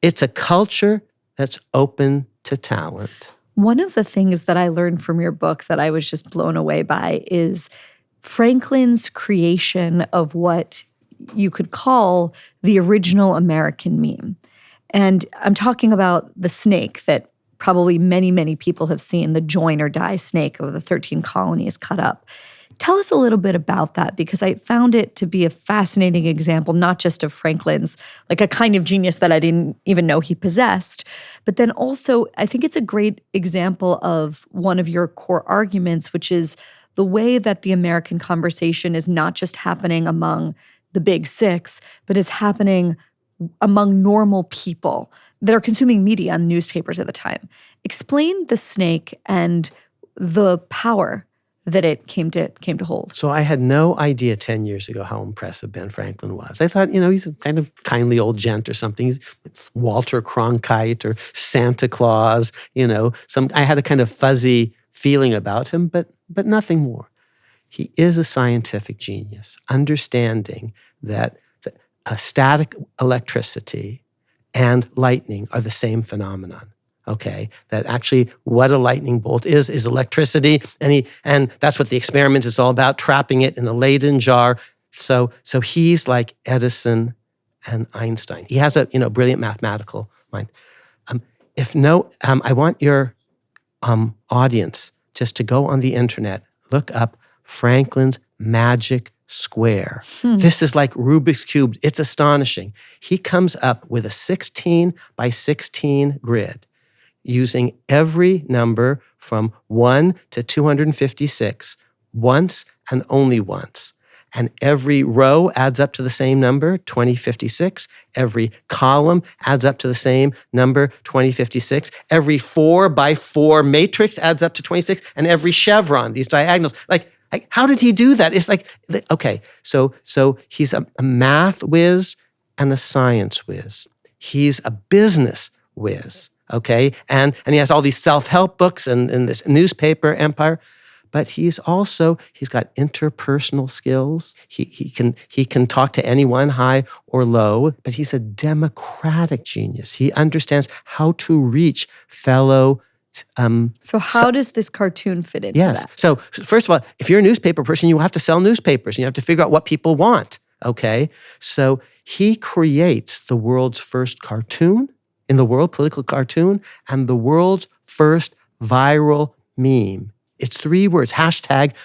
it's a culture that's open to talent. One of the things that I learned from your book that I was just blown away by is Franklin's creation of what you could call the original American meme. And I'm talking about the snake that probably many, many people have seen, the join or die snake of the 13 colonies cut up. Tell us a little bit about that, because I found it to be a fascinating example, not just of Franklin's, like a kind of genius that I didn't even know he possessed, but then also I think it's a great example of one of your core arguments, which is the way that the American conversation is not just happening among the big six, but is happening among normal people that are consuming media and newspapers at the time. Explain the snake and the power that it came to hold. So I had no idea 10 years ago how impressive Ben Franklin was. I thought, he's a kind of kindly old gent or something. He's Walter Cronkite or Santa Claus, I had a kind of fuzzy feeling about him, but nothing more. He is a scientific genius, understanding that static electricity and lightning are the same phenomenon. Okay, that actually what a lightning bolt is electricity, and that's what the experiment is all about, trapping it in a Leyden jar. So he's like Edison and Einstein. He has a brilliant mathematical mind. I want your audience just to go on the internet, look up Franklin's magic square. This is like Rubik's Cube. It's astonishing. He comes up with a 16 by 16 grid using every number from 1 to 256 once and only once. And every row adds up to the same number, 2056. Every column adds up to the same number, 2056. Every 4 by 4 matrix adds up to 26. And every chevron, these diagonals, like how did he do that? It's like, okay, so he's a math whiz and a science whiz. He's a business whiz. Okay, and he has all these self-help books and this newspaper empire, but he's got interpersonal skills. He can talk to anyone, high or low, but he's a democratic genius. He understands how to reach fellow. So how does this cartoon fit into that? So first of all, if you're a newspaper person, you have to sell newspapers. You have to figure out what people want. Okay, so he creates the world's first cartoon in the world, political cartoon, and the world's first viral meme. It's 3 words,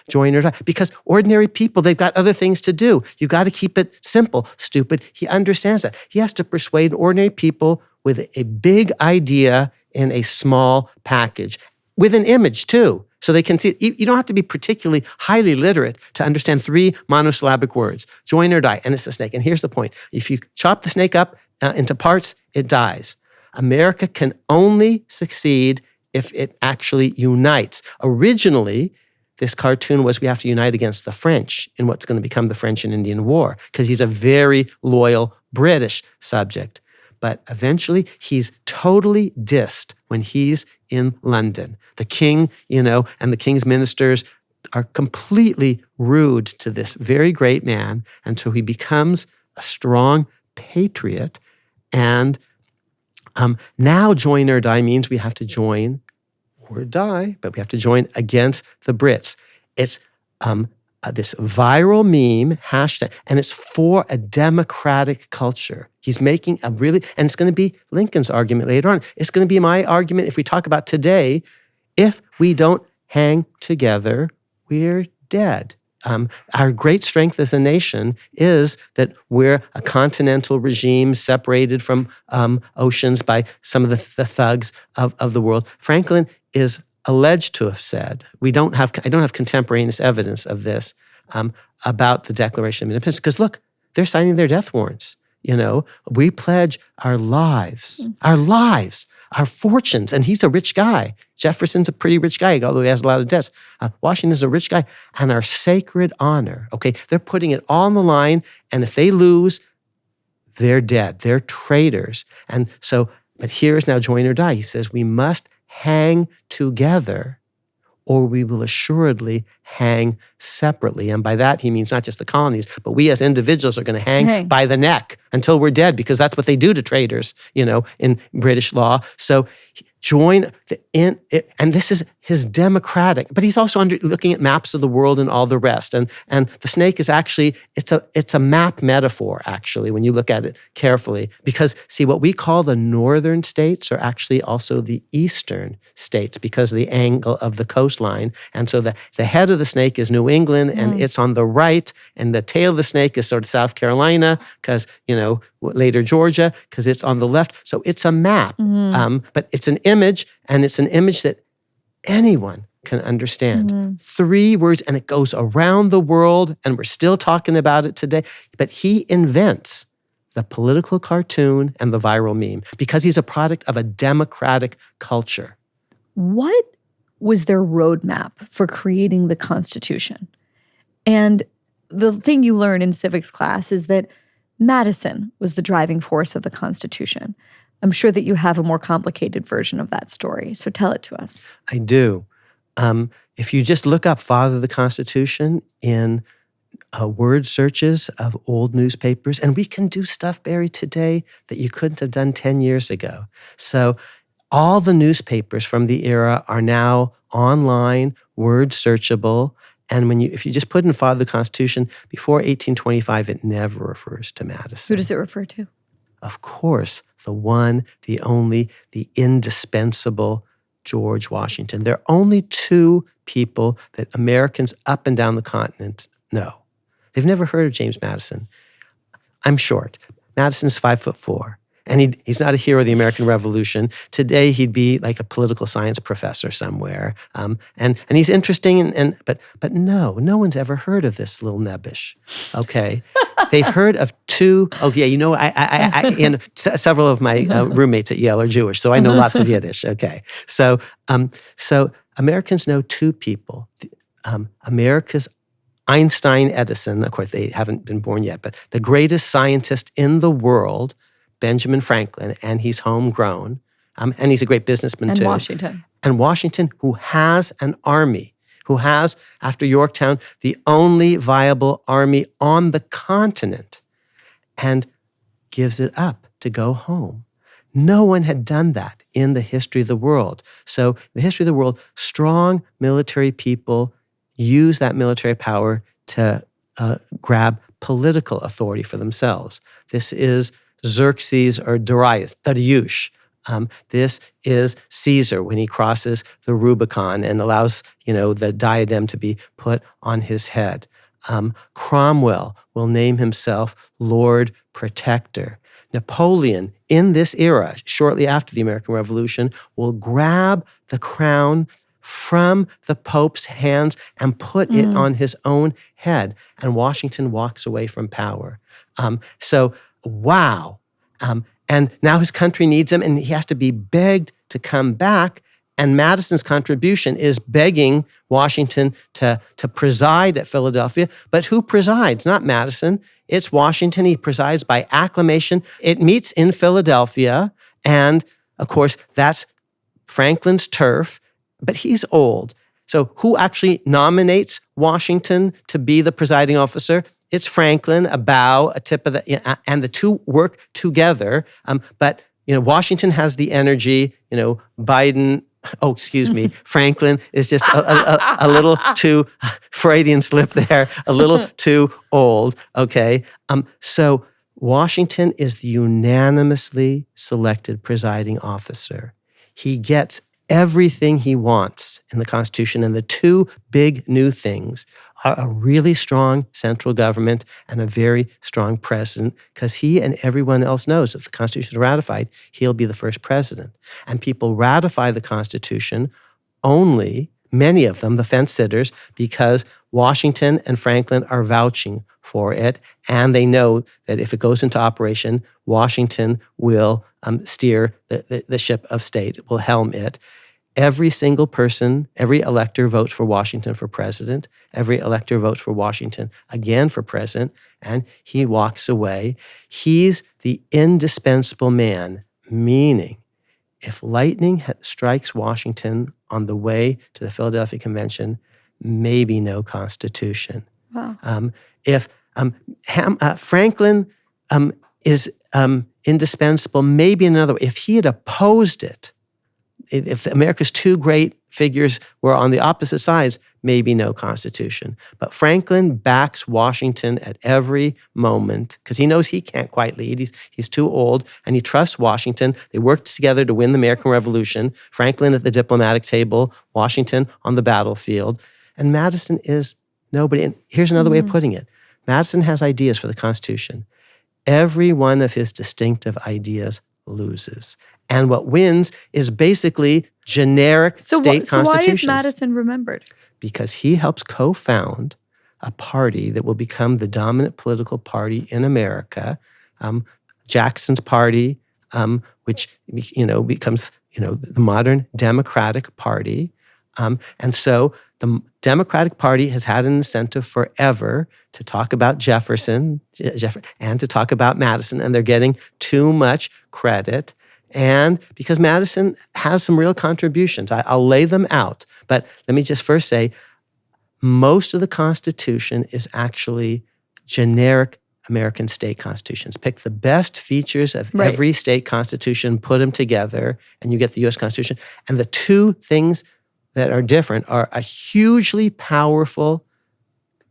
#join or die. Because ordinary people, they've got other things to do. You got to keep it simple, stupid. He understands that. He has to persuade ordinary people with a big idea in a small package, with an image too, so they can see it. You don't have to be particularly highly literate to understand 3 monosyllabic words, join or die, and it's a snake. And here's the point. If you chop the snake up into parts, it dies. America can only succeed if it actually unites. Originally, this cartoon was we have to unite against the French in what's going to become the French and Indian War, because he's a very loyal British subject. But eventually, he's totally dissed when he's in London. The king, and the king's ministers are completely rude to this very great man, and so he becomes a strong patriot. And now join or die means we have to join or die, but we have to join against the Brits. It's this viral meme, hashtag, and it's for a democratic culture. He's making and it's going to be Lincoln's argument later on. It's going to be my argument if we talk about today. If we don't hang together, we're dead. Our great strength as a nation is that we're a continental regime separated from oceans by some of the thugs of the world. Franklin is alleged to have said, I don't have contemporaneous evidence of this, about the Declaration of Independence, because look, they're signing their death warrants. We pledge our lives, our fortunes. And he's a rich guy. Jefferson's a pretty rich guy, although he has a lot of debts. Washington's a rich guy. And our sacred honor, okay? They're putting it all on the line. And if they lose, they're dead. They're traitors. And so, but here's now join or die. He says we must hang together, or we will assuredly hang separately. And by that, he means not just the colonies, but we as individuals are going to hang by the neck until we're dead, because that's what they do to traitors, in British law. So join and this is his democratic, but he's also looking at maps of the world and all the rest. And the snake is actually, it's a map metaphor, actually, when you look at it carefully. Because, see, what we call the northern states are actually also the eastern states because of the angle of the coastline. And so the head of the snake is New England, and it's on the right, and the tail of the snake is sort of South Carolina, because, later Georgia, because it's on the left. So it's a map, but it's an image, and it's an image that anyone can understand. 3 words, and it goes around the world, and we're still talking about it today. But he invents the political cartoon and the viral meme, because he's a product of a democratic culture. What was their roadmap for creating the Constitution? And the thing you learn in civics class is that Madison was the driving force of the Constitution. I'm sure that you have a more complicated version of that story, so tell it to us. I do. If you just look up Father of the Constitution in word searches of old newspapers, and we can do stuff, Barry, today that you couldn't have done 10 years ago. So all the newspapers from the era are now online, word searchable. And if you just put in Father of the Constitution, before 1825, it never refers to Madison. Who does it refer to? Of course, the one, the only, the indispensable George Washington. There are only two people that Americans up and down the continent know. They've never heard of James Madison. I'm short. Madison's 5'4", and he's not a hero of the American Revolution. Today, he'd be like a political science professor somewhere. And he's interesting, but no one's ever heard of this little nebbish. Okay, they've heard of two. Oh yeah, I and several of my roommates at Yale are Jewish, so I know lots of Yiddish. Okay, so Americans know two people. America's Einstein, Edison, of course, they haven't been born yet, but the greatest scientist in the world, Benjamin Franklin, and he's homegrown, and he's a great businessman too. And Washington, who has an army, who has, after Yorktown, the only viable army on the continent, and gives it up to go home. No one had done that in the history of the world. So in the history of the world, strong military people use that military power to grab political authority for themselves. This is Xerxes or Darius. This is Caesar when he crosses the Rubicon and allows, the diadem to be put on his head. Cromwell will name himself Lord Protector. Napoleon, in this era, shortly after the American Revolution, will grab the crown from the Pope's hands and put it on his own head. And Washington walks away from power. Wow. And now his country needs him, and he has to be begged to come back. And Madison's contribution is begging Washington to preside at Philadelphia. But who presides? Not Madison. It's Washington. He presides by acclamation. It meets in Philadelphia. And, of course, that's Franklin's turf. But he's old. So who actually nominates Washington to be the presiding officer? It's Franklin, a bow, a tip of the, and the two work together. But Washington has the energy. Biden. Oh, excuse me. Franklin is just a little too Freudian slip there. A little too old. Okay. So Washington is the unanimously selected presiding officer. He gets everything he wants in the Constitution, and the two big new things are a really strong central government and a very strong president, because he and everyone else knows if the Constitution is ratified, he'll be the first president. And people ratify the Constitution only, many of them, the fence-sitters, because Washington and Franklin are vouching for it, and they know that if it goes into operation, Washington will steer the ship of state, will helm it. Every single person, every elector votes for Washington for president. Every elector votes for Washington again for president, and he walks away. He's the indispensable man, meaning if lightning strikes Washington on the way to the Philadelphia Convention, maybe no Constitution. Wow. If Franklin is indispensable, maybe another way. If he had opposed it, if America's two great figures were on the opposite sides, maybe no Constitution. But Franklin backs Washington at every moment because he knows he can't quite lead. He's too old, and he trusts Washington. They worked together to win the American Revolution. Franklin at the diplomatic table, Washington on the battlefield. And Madison is nobody. And here's another way of putting it. Madison has ideas for the Constitution. Every one of his distinctive ideas loses. And what wins is basically generic state constitutions. So why is Madison remembered? Because he helps co-found a party that will become the dominant political party in America, Jackson's party, which becomes the modern Democratic Party. And so the Democratic Party has had an incentive forever to talk about Jefferson and to talk about Madison, and they're getting too much credit. And because Madison has some real contributions, I'll lay them out. But let me just first say, most of the Constitution is actually generic American state constitutions. Pick the best features of every state constitution, put them together, and you get the U.S. Constitution. And the two things that are different are a hugely powerful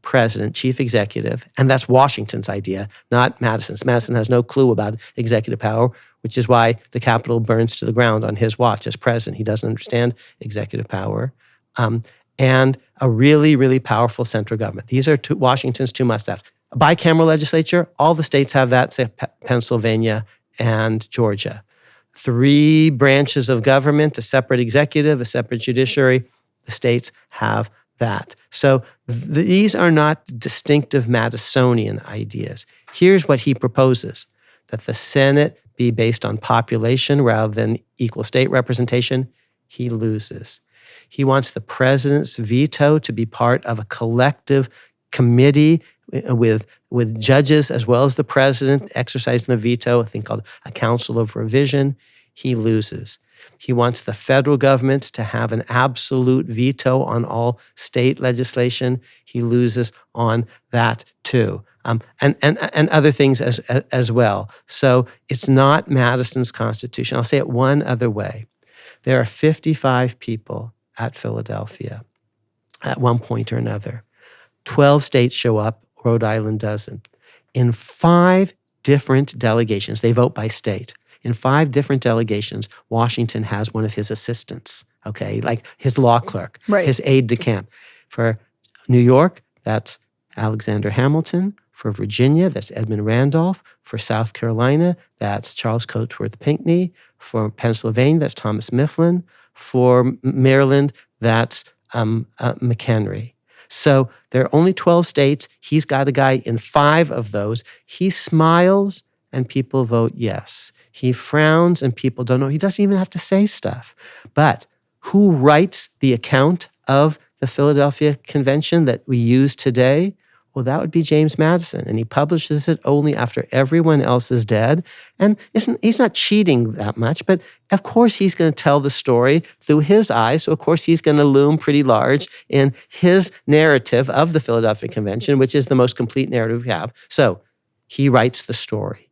president, chief executive, and that's Washington's idea, not Madison's. Madison has no clue about executive power, which is why the Capitol burns to the ground on his watch as president. He doesn't understand executive power. And a really, really powerful central government. These are Washington's two must-haves. A bicameral legislature, all the states have that, say Pennsylvania and Georgia. 3 branches of government, a separate executive, a separate judiciary. The states have that. So these are not distinctive Madisonian ideas. Here's what he proposes, that the Senate be based on population rather than equal state representation. He loses. He wants the president's veto to be part of a collective committee with judges as well as the president exercising the veto, a thing called a council of revision. He loses. He wants the federal government to have an absolute veto on all state legislation. He loses on that too. And other things as well. So it's not Madison's Constitution. I'll say it one other way. There are 55 people at Philadelphia at one point or another. 12 states show up, Rhode Island doesn't. In 5 different delegations, they vote by state. In 5 different delegations, Washington has one of his assistants, okay, like his law clerk, his aide de camp. For New York, that's Alexander Hamilton. For Virginia, that's Edmund Randolph. For South Carolina, that's Charles Coatsworth Pinckney. For Pennsylvania, that's Thomas Mifflin. For Maryland, that's McHenry. So there are only 12 states. He's got a guy in 5 of those. He smiles and people vote yes. He frowns and people don't know. He doesn't even have to say stuff. But who writes the account of the Philadelphia Convention that we use today? Well, that would be James Madison, and he publishes it only after everyone else is dead. And he's not cheating that much, but of course he's going to tell the story through his eyes. So of course he's going to loom pretty large in his narrative of the Philadelphia Convention, which is the most complete narrative we have. So he writes the story,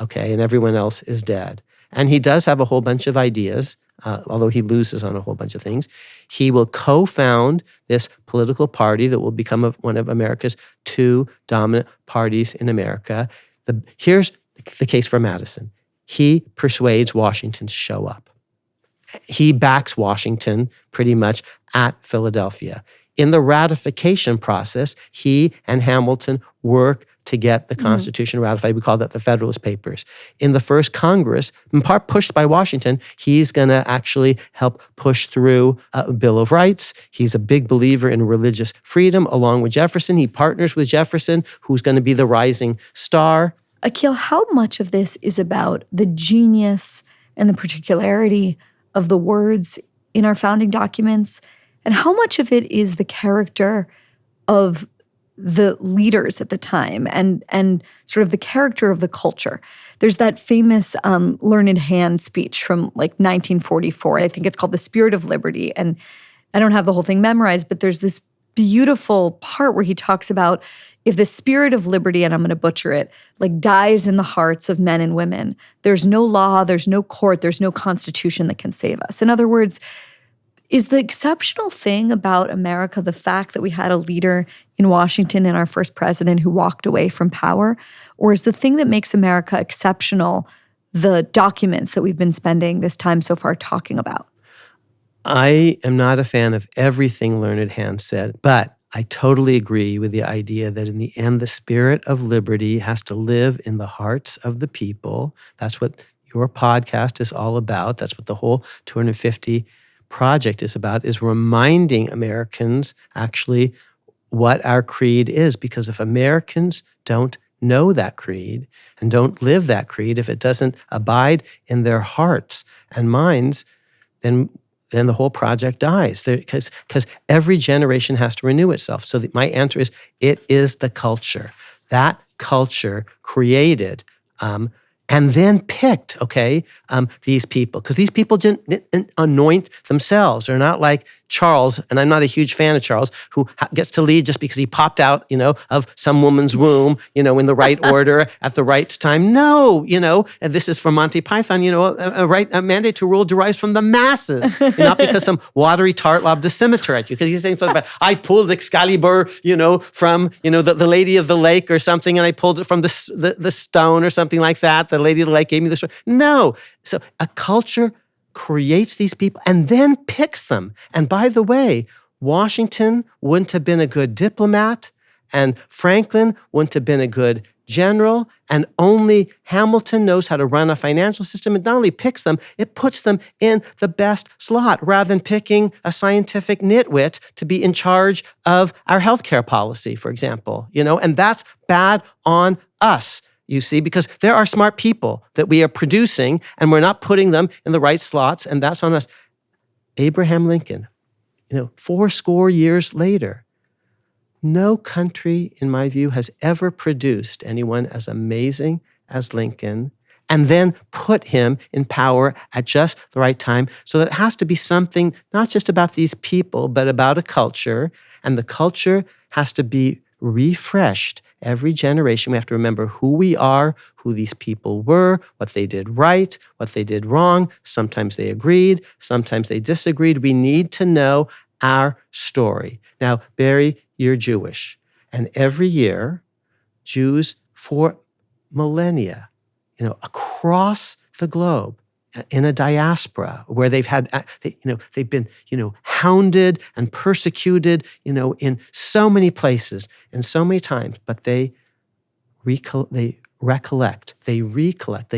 okay, and everyone else is dead. And he does have a whole bunch of ideas, although he loses on a whole bunch of things. He will co-found this political party that will become one of America's 2 dominant parties in America. Here's the case for Madison. He persuades Washington to show up. He backs Washington pretty much at Philadelphia. In the ratification process, he and Hamilton work to get the Constitution ratified. We call that the Federalist Papers. In the first Congress, in part pushed by Washington, he's going to actually help push through a Bill of Rights. He's a big believer in religious freedom, along with Jefferson. He partners with Jefferson, who's going to be the rising star. Akhil, how much of this is about the genius and the particularity of the words in our founding documents? And how much of it is the character of the leaders at the time and sort of the character of the culture? There's that famous Learned Hand speech from like 1944. I think it's called The Spirit of Liberty. And I don't have the whole thing memorized, but there's this beautiful part where he talks about if the spirit of liberty, and I'm going to butcher it, like dies in the hearts of men and women, there's no law, there's no court, there's no constitution that can save us. In other words, is the exceptional thing about America the fact that we had a leader in Washington and our first president who walked away from power? Or is the thing that makes America exceptional the documents that we've been spending this time so far talking about? I am not a fan of everything Learned Hand said, but I totally agree with the idea that in the end, the spirit of liberty has to live in the hearts of the people. That's what your podcast is all about. That's what the whole 250 project is about, is reminding Americans actually what our creed is. Because if Americans don't know that creed and don't live that creed, if it doesn't abide in their hearts and minds, then the whole project dies. Because every generation has to renew itself. So my answer is, it is the culture. That culture created and then picked, these people. Because these people didn't anoint themselves. They're not like Charles, and I'm not a huge fan of Charles, who gets to lead just because he popped out, of some woman's womb, in the right order at the right time. No, and this is from Monty Python, a mandate to rule derives from the masses, not because some watery tart lobbed a scimitar at you. Because he's saying something about, I pulled Excalibur, from, the Lady of the Lake or something, and I pulled it from the stone or something like that. The Lady of the Lake gave me this. No. So a culture creates these people and then picks them. And by the way, Washington wouldn't have been a good diplomat, and Franklin wouldn't have been a good general, and only Hamilton knows how to run a financial system. It not only picks them, it puts them in the best slot rather than picking a scientific nitwit to be in charge of our healthcare policy, for example, and that's bad on us. You see, because there are smart people that we are producing and we're not putting them in the right slots, and that's on us. Abraham Lincoln, 80 years later, no country, in my view, has ever produced anyone as amazing as Lincoln and then put him in power at just the right time. So that it has to be something not just about these people, but about a culture, and the culture has to be refreshed. Every generation, we have to remember who we are, who these people were, what they did right, what they did wrong. Sometimes they agreed, sometimes they disagreed. We need to know our story. Now, Barry, you're Jewish. And every year, Jews for millennia, across the globe, in a diaspora where they've been, hounded and persecuted, in so many places and so many times, but they recollect, they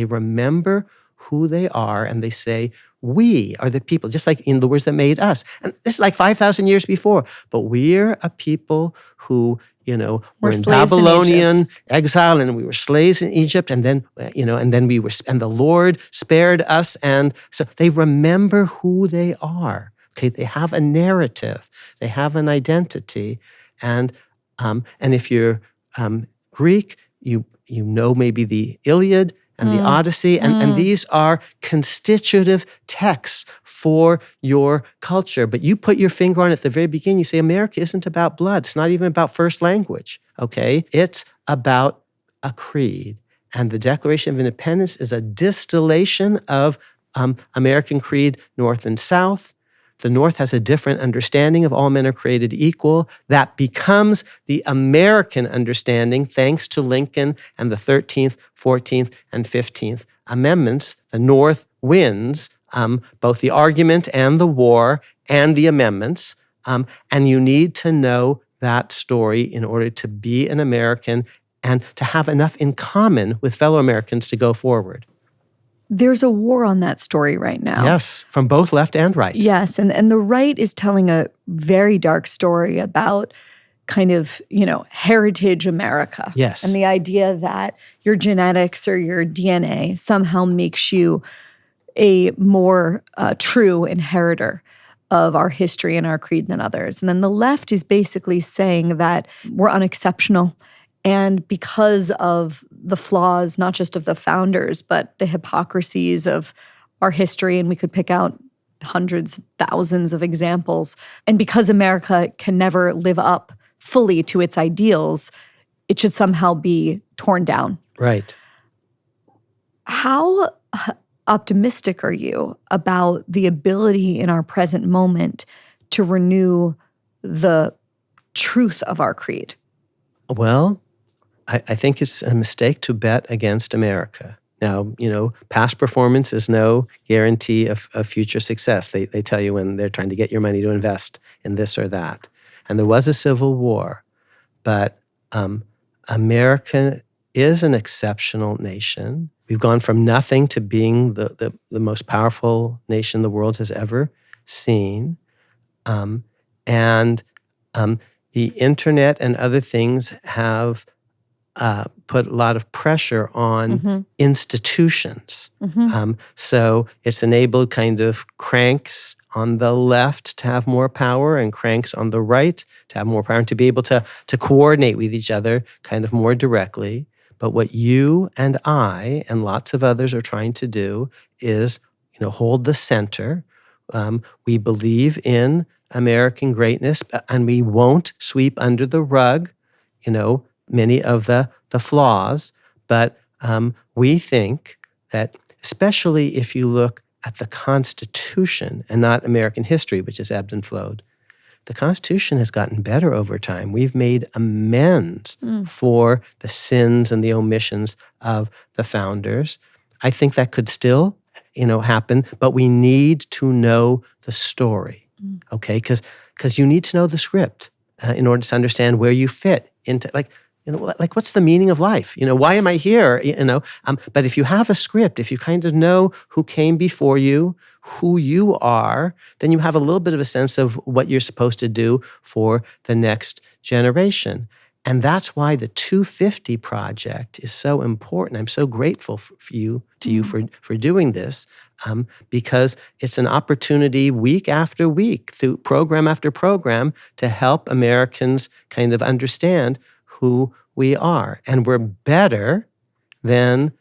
remember who they are, and they say, we are the people, just like in the words that made us. And this is like 5,000 years before, but we're a people who, were in Babylonian exile, and we were slaves in Egypt, and then, and the Lord spared us. And so they remember who they are. Okay, they have a narrative, they have an identity, and if you're Greek, you know maybe the Iliad and the Odyssey, and these are constitutive texts for your culture. But you put your finger on it at the very beginning. You say, America isn't about blood. It's not even about first language, okay? It's about a creed. And the Declaration of Independence is a distillation of American creed, North and South. The North has a different understanding of all men are created equal. That becomes the American understanding thanks to Lincoln and the 13th, 14th, and 15th Amendments. The North wins both the argument and the war and the amendments. And you need to know that story in order to be an American and to have enough in common with fellow Americans to go forward. There's a war on that story right now. Yes, from both left and right. Yes, and the right is telling a very dark story about kind of, heritage America. Yes. And the idea that your genetics or your DNA somehow makes you a more true inheritor of our history and our creed than others. And then the left is basically saying that we're unexceptional. And because of the flaws, not just of the founders, but the hypocrisies of our history, and we could pick out hundreds, thousands of examples, and because America can never live up fully to its ideals, it should somehow be torn down. Right. How optimistic are you about the ability in our present moment to renew the truth of our creed? Well, I think it's a mistake to bet against America. Now, past performance is no guarantee of future success. They tell you when they're trying to get your money to invest in this or that. And there was a civil war, but America is an exceptional nation. We've gone from nothing to being the most powerful nation the world has ever seen. And the internet and other things have put a lot of pressure on institutions. So it's enabled kind of cranks on the left to have more power and cranks on the right to have more power and to be able to coordinate with each other kind of more directly. But what you and I and lots of others are trying to do is, hold the center. We believe in American greatness, and we won't sweep under the rug, many of the flaws. But we think that, especially if you look at the Constitution and not American history, which has ebbed and flowed, the Constitution has gotten better over time. We've made amends for the sins and the omissions of the founders. I think that could still, happen, but we need to know the story, okay? Because you need to know the script in order to understand where you fit into, like what's the meaning of life? Why am I here? But if you have a script, if you kind of know who came before you, who you are, then you have a little bit of a sense of what you're supposed to do for the next generation. And that's why the 250 Project is so important. I'm so grateful to you for doing this, because it's an opportunity week after week, through program after program, to help Americans kind of understand who we are. And we're better than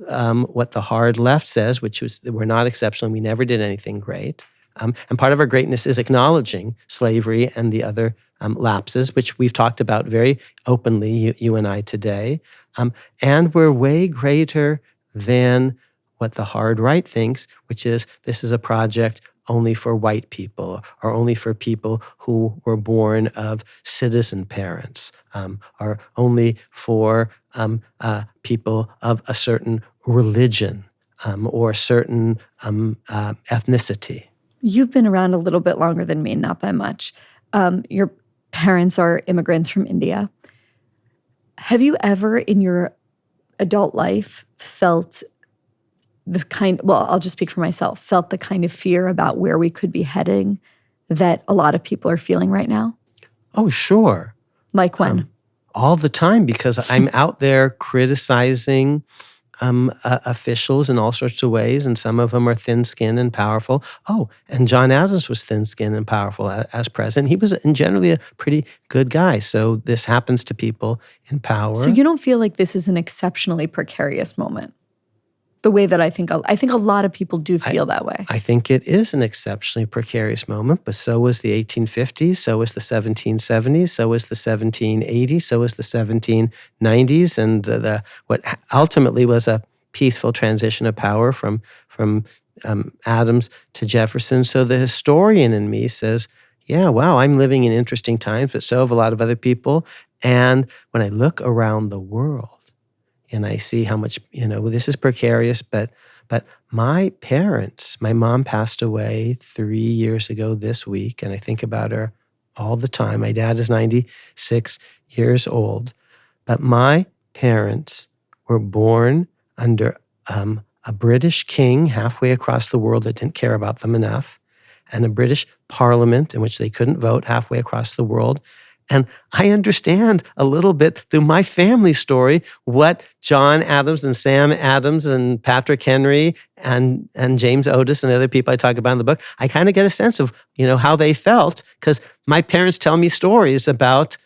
what the hard left says, which was that we're not exceptional, we never did anything great. And part of our greatness is acknowledging slavery and the other lapses, which we've talked about very openly, you and I today. And we're way greater than what the hard right thinks, which is this is a project only for white people, or only for people who were born of citizen parents, or only for people of a certain religion or a certain ethnicity. You've been around a little bit longer than me, not by much. Your parents are immigrants from India. Have you ever in your adult life felt I'll just speak for myself, felt the kind of fear about where we could be heading that a lot of people are feeling right now? Oh, sure. Like when? All the time, because I'm out there criticizing officials in all sorts of ways, and some of them are thin-skinned and powerful. Oh, and John Adams was thin-skinned and powerful as president. He was generally a pretty good guy. So this happens to people in power. So you don't feel like this is an exceptionally precarious moment? The way that I think a lot of people do feel that way. I think it is an exceptionally precarious moment, but so was the 1850s, so was the 1770s, so was the 1780s, so was the 1790s, and what ultimately was a peaceful transition of power from Adams to Jefferson. So the historian in me says, yeah, wow, I'm living in interesting times, but so have a lot of other people. And when I look around the world, and I see how much, this is precarious, but my parents, my mom passed away 3 years ago this week, and I think about her all the time. My dad is 96 years old, but my parents were born under a British king halfway across the world that didn't care about them enough, and a British parliament in which they couldn't vote halfway across the world. And I understand a little bit through my family story what John Adams and Sam Adams and Patrick Henry and James Otis and the other people I talk about in the book. I kind of get a sense of, how they felt, because my parents tell me stories about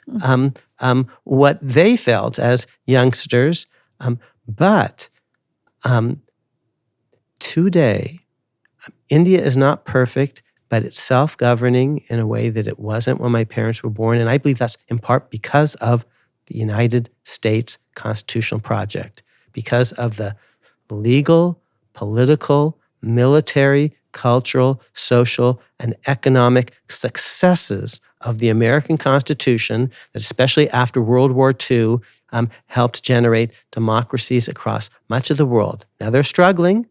what they felt as youngsters. But today, India is not perfect, but it's self-governing in a way that it wasn't when my parents were born. And I believe that's in part because of the United States Constitutional Project, because of the legal, political, military, cultural, social, and economic successes of the American Constitution that, especially after World War II, helped generate democracies across much of the world. Now they're struggling.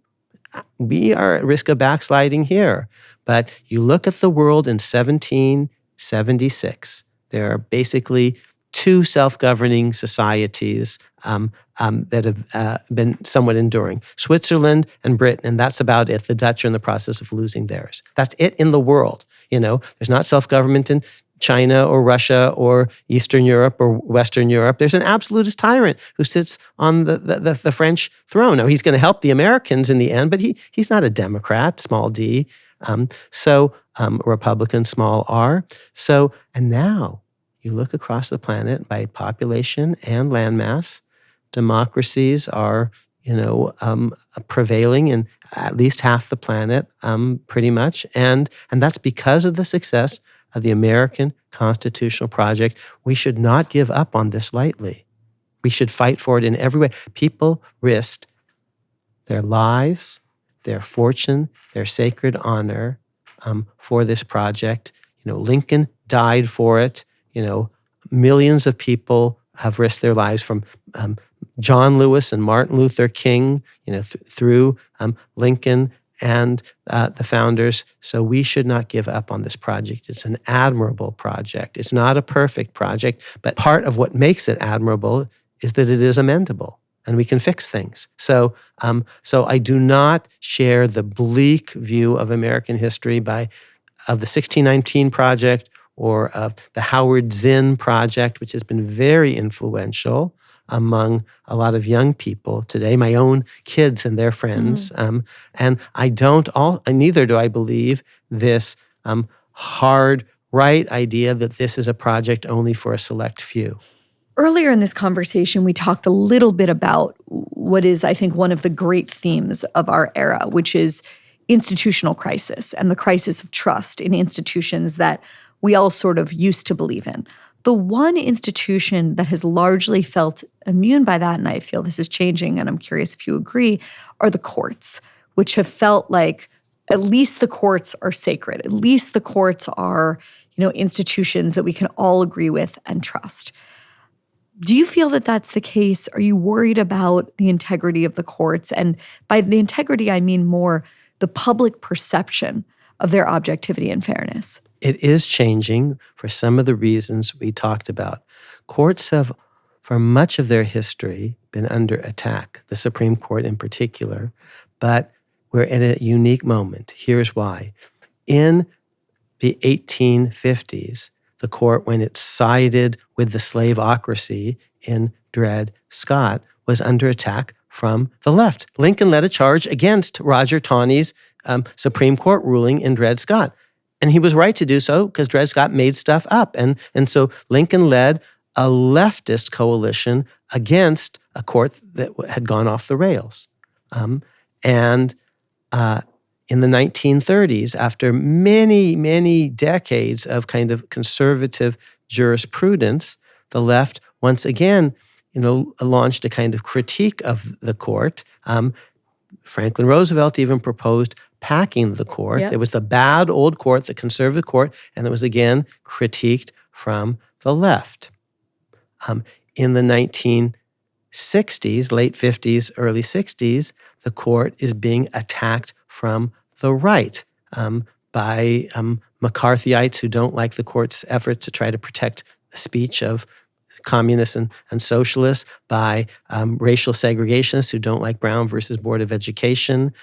We are at risk of backsliding here. But you look at the world in 1776, there are basically two self-governing societies that have been somewhat enduring, Switzerland and Britain, and that's about it. The Dutch are in the process of losing theirs. That's it in the world. There's not self-government in China or Russia or Eastern Europe or Western Europe. There's an absolutist tyrant who sits on the French throne. Now, he's going to help the Americans in the end, but he's not a Democrat, small d. Republican, small r. So, and now you look across the planet by population and landmass, democracies are, prevailing in at least half the planet, pretty much. And that's because of the success of the American constitutional project. We should not give up on this lightly. We should fight for it in every way. People risked their lives, their fortune, their sacred honor for this project. Lincoln died for it. Millions of people have risked their lives, from John Lewis and Martin Luther King, through Lincoln and the founders. So we should not give up on this project. It's an admirable project. It's not a perfect project, but part of what makes it admirable is that it is amendable and we can fix things. So I do not share the bleak view of American history of the 1619 project or of the Howard Zinn project, which has been very influential among a lot of young people today, my own kids and their friends. And neither do I believe this hard right idea that this is a project only for a select few. Earlier in this conversation, we talked a little bit about what is, I think, one of the great themes of our era, which is institutional crisis and the crisis of trust in institutions that we all sort of used to believe in. The one institution that has largely felt immune by that, and I feel this is changing, and I'm curious if you agree, are the courts, which have felt like at least the courts are sacred. At least the courts are, institutions that we can all agree with and trust. Do you feel that that's the case? Are you worried about the integrity of the courts? And by the integrity, I mean more the public perception of their objectivity and fairness. It is changing for some of the reasons we talked about. Courts have, for much of their history, been under attack, the Supreme Court in particular, but we're at a unique moment. Here's why. In the 1850s, the court, when it sided with the slaveocracy in Dred Scott, was under attack from the left. Lincoln led a charge against Roger Taney's Supreme Court ruling in Dred Scott. And he was right to do so because Dred Scott made stuff up. And so Lincoln led a leftist coalition against a court that had gone off the rails. In the 1930s, after many, many decades of kind of conservative jurisprudence, the left once again, launched a kind of critique of the court. Franklin Roosevelt even proposed packing the court. Yep. It was the bad old court, the conservative court, and it was again critiqued from the left. In the 1960s, late 50s, early 60s, the court is being attacked from the right by McCarthyites who don't like the court's efforts to try to protect the speech of communists and socialists, by racial segregationists who don't like Brown versus Board of Education,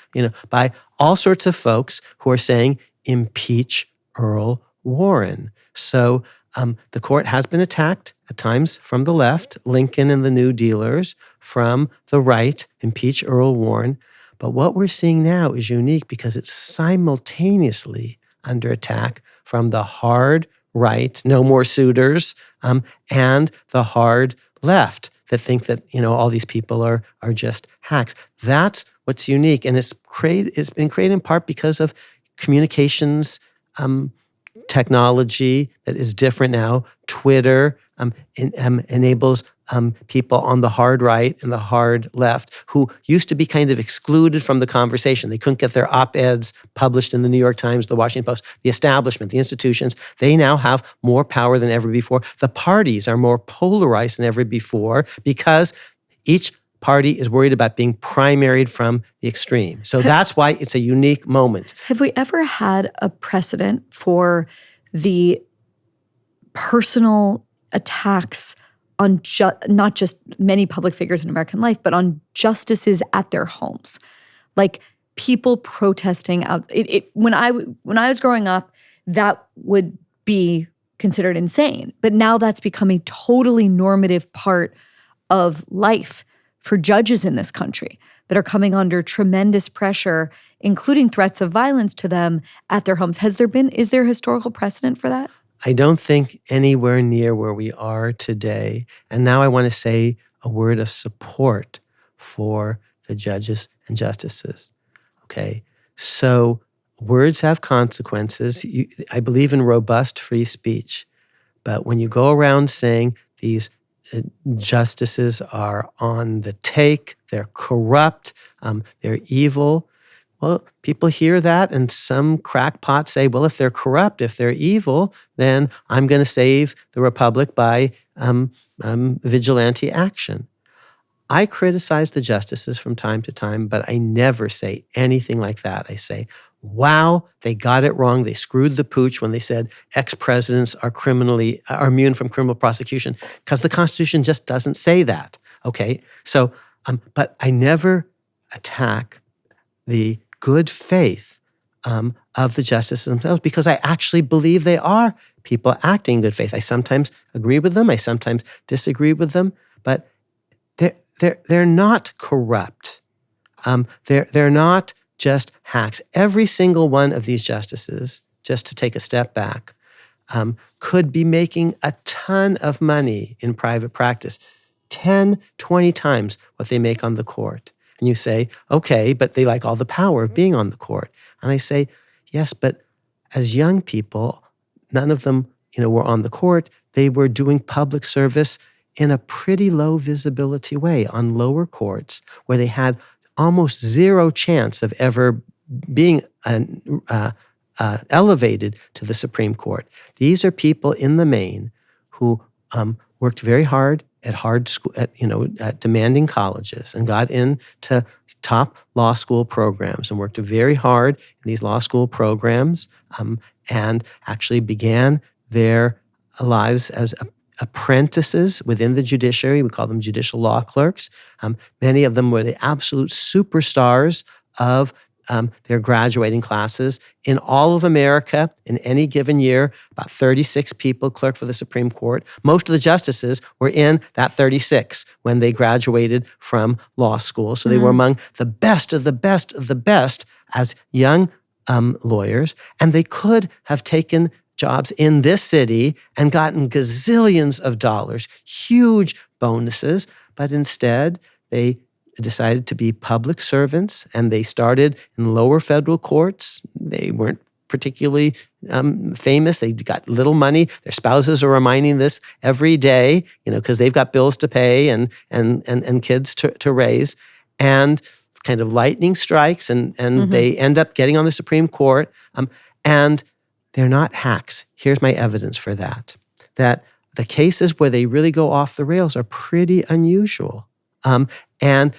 by all sorts of folks who are saying, impeach Earl Warren. So the court has been attacked at times from the left, Lincoln and the New Dealers, from the right, impeach Earl Warren. But what we're seeing now is unique because it's simultaneously under attack from the hard right, no more suitors, and the hard left that think that all these people are just hacks. That's what's unique, and it's been created in part because of communications technology that is different now. Twitter enables people on the hard right and the hard left who used to be kind of excluded from the conversation. They couldn't get their op-eds published in the New York Times, the Washington Post. The establishment, the institutions, they now have more power than ever before. The parties are more polarized than ever before because each party is worried about being primaried from the extreme. So that's why it's a unique moment. Have we ever had a precedent for the personal attacks on not just many public figures in American life, but on justices at their homes? Like people protesting out. When I was growing up, that would be considered insane. But now that's become a totally normative part of life for judges in this country that are coming under tremendous pressure, including threats of violence to them at their homes. Is there historical precedent for that? I don't think anywhere near where we are today. And now I want to say a word of support for the judges and justices. Okay, so words have consequences. I believe in robust free speech. But when you go around saying these justices are on the take, they're corrupt, they're evil, well, people hear that, and some crackpots say, well, if they're corrupt, if they're evil, then I'm going to save the republic by vigilante action. I criticize the justices from time to time, but I never say anything like that. I say, wow, they got it wrong. They screwed the pooch when they said ex-presidents are immune from criminal prosecution, because the Constitution just doesn't say that. Okay, so, but I never attack the good faith of the justices themselves, because I actually believe they are people acting in good faith. I sometimes agree with them. I sometimes disagree with them, but they're not corrupt. They're not just hacks. Every single one of these justices, just to take a step back, could be making a ton of money in private practice, 10, 20 times what they make on the court. And you say, okay, but they like all the power of being on the court. And I say, yes, but as young people, none of them, were on the court. They were doing public service in a pretty low visibility way on lower courts, where they had almost zero chance of ever being elevated to the Supreme Court. These are people in the main who worked very hard at demanding colleges and got into top law school programs and worked very hard in these law school programs and actually began their lives as apprentices within the judiciary. We call them judicial law clerks. Many of them were the absolute superstars of their graduating classes. In all of America, in any given year, about 36 people clerk for the Supreme Court. Most of the justices were in that 36 when they graduated from law school. So they were among the best of the best of the best as young lawyers. And they could have taken jobs in this city and gotten gazillions of dollars, huge bonuses, but instead they decided to be public servants, and they started in lower federal courts. They weren't particularly famous. They got little money. Their spouses are reminding this every day, because they've got bills to pay and kids to raise. And kind of lightning strikes, and they end up getting on the Supreme Court. And they're not hacks. Here's my evidence for that. That the cases where they really go off the rails are pretty unusual. And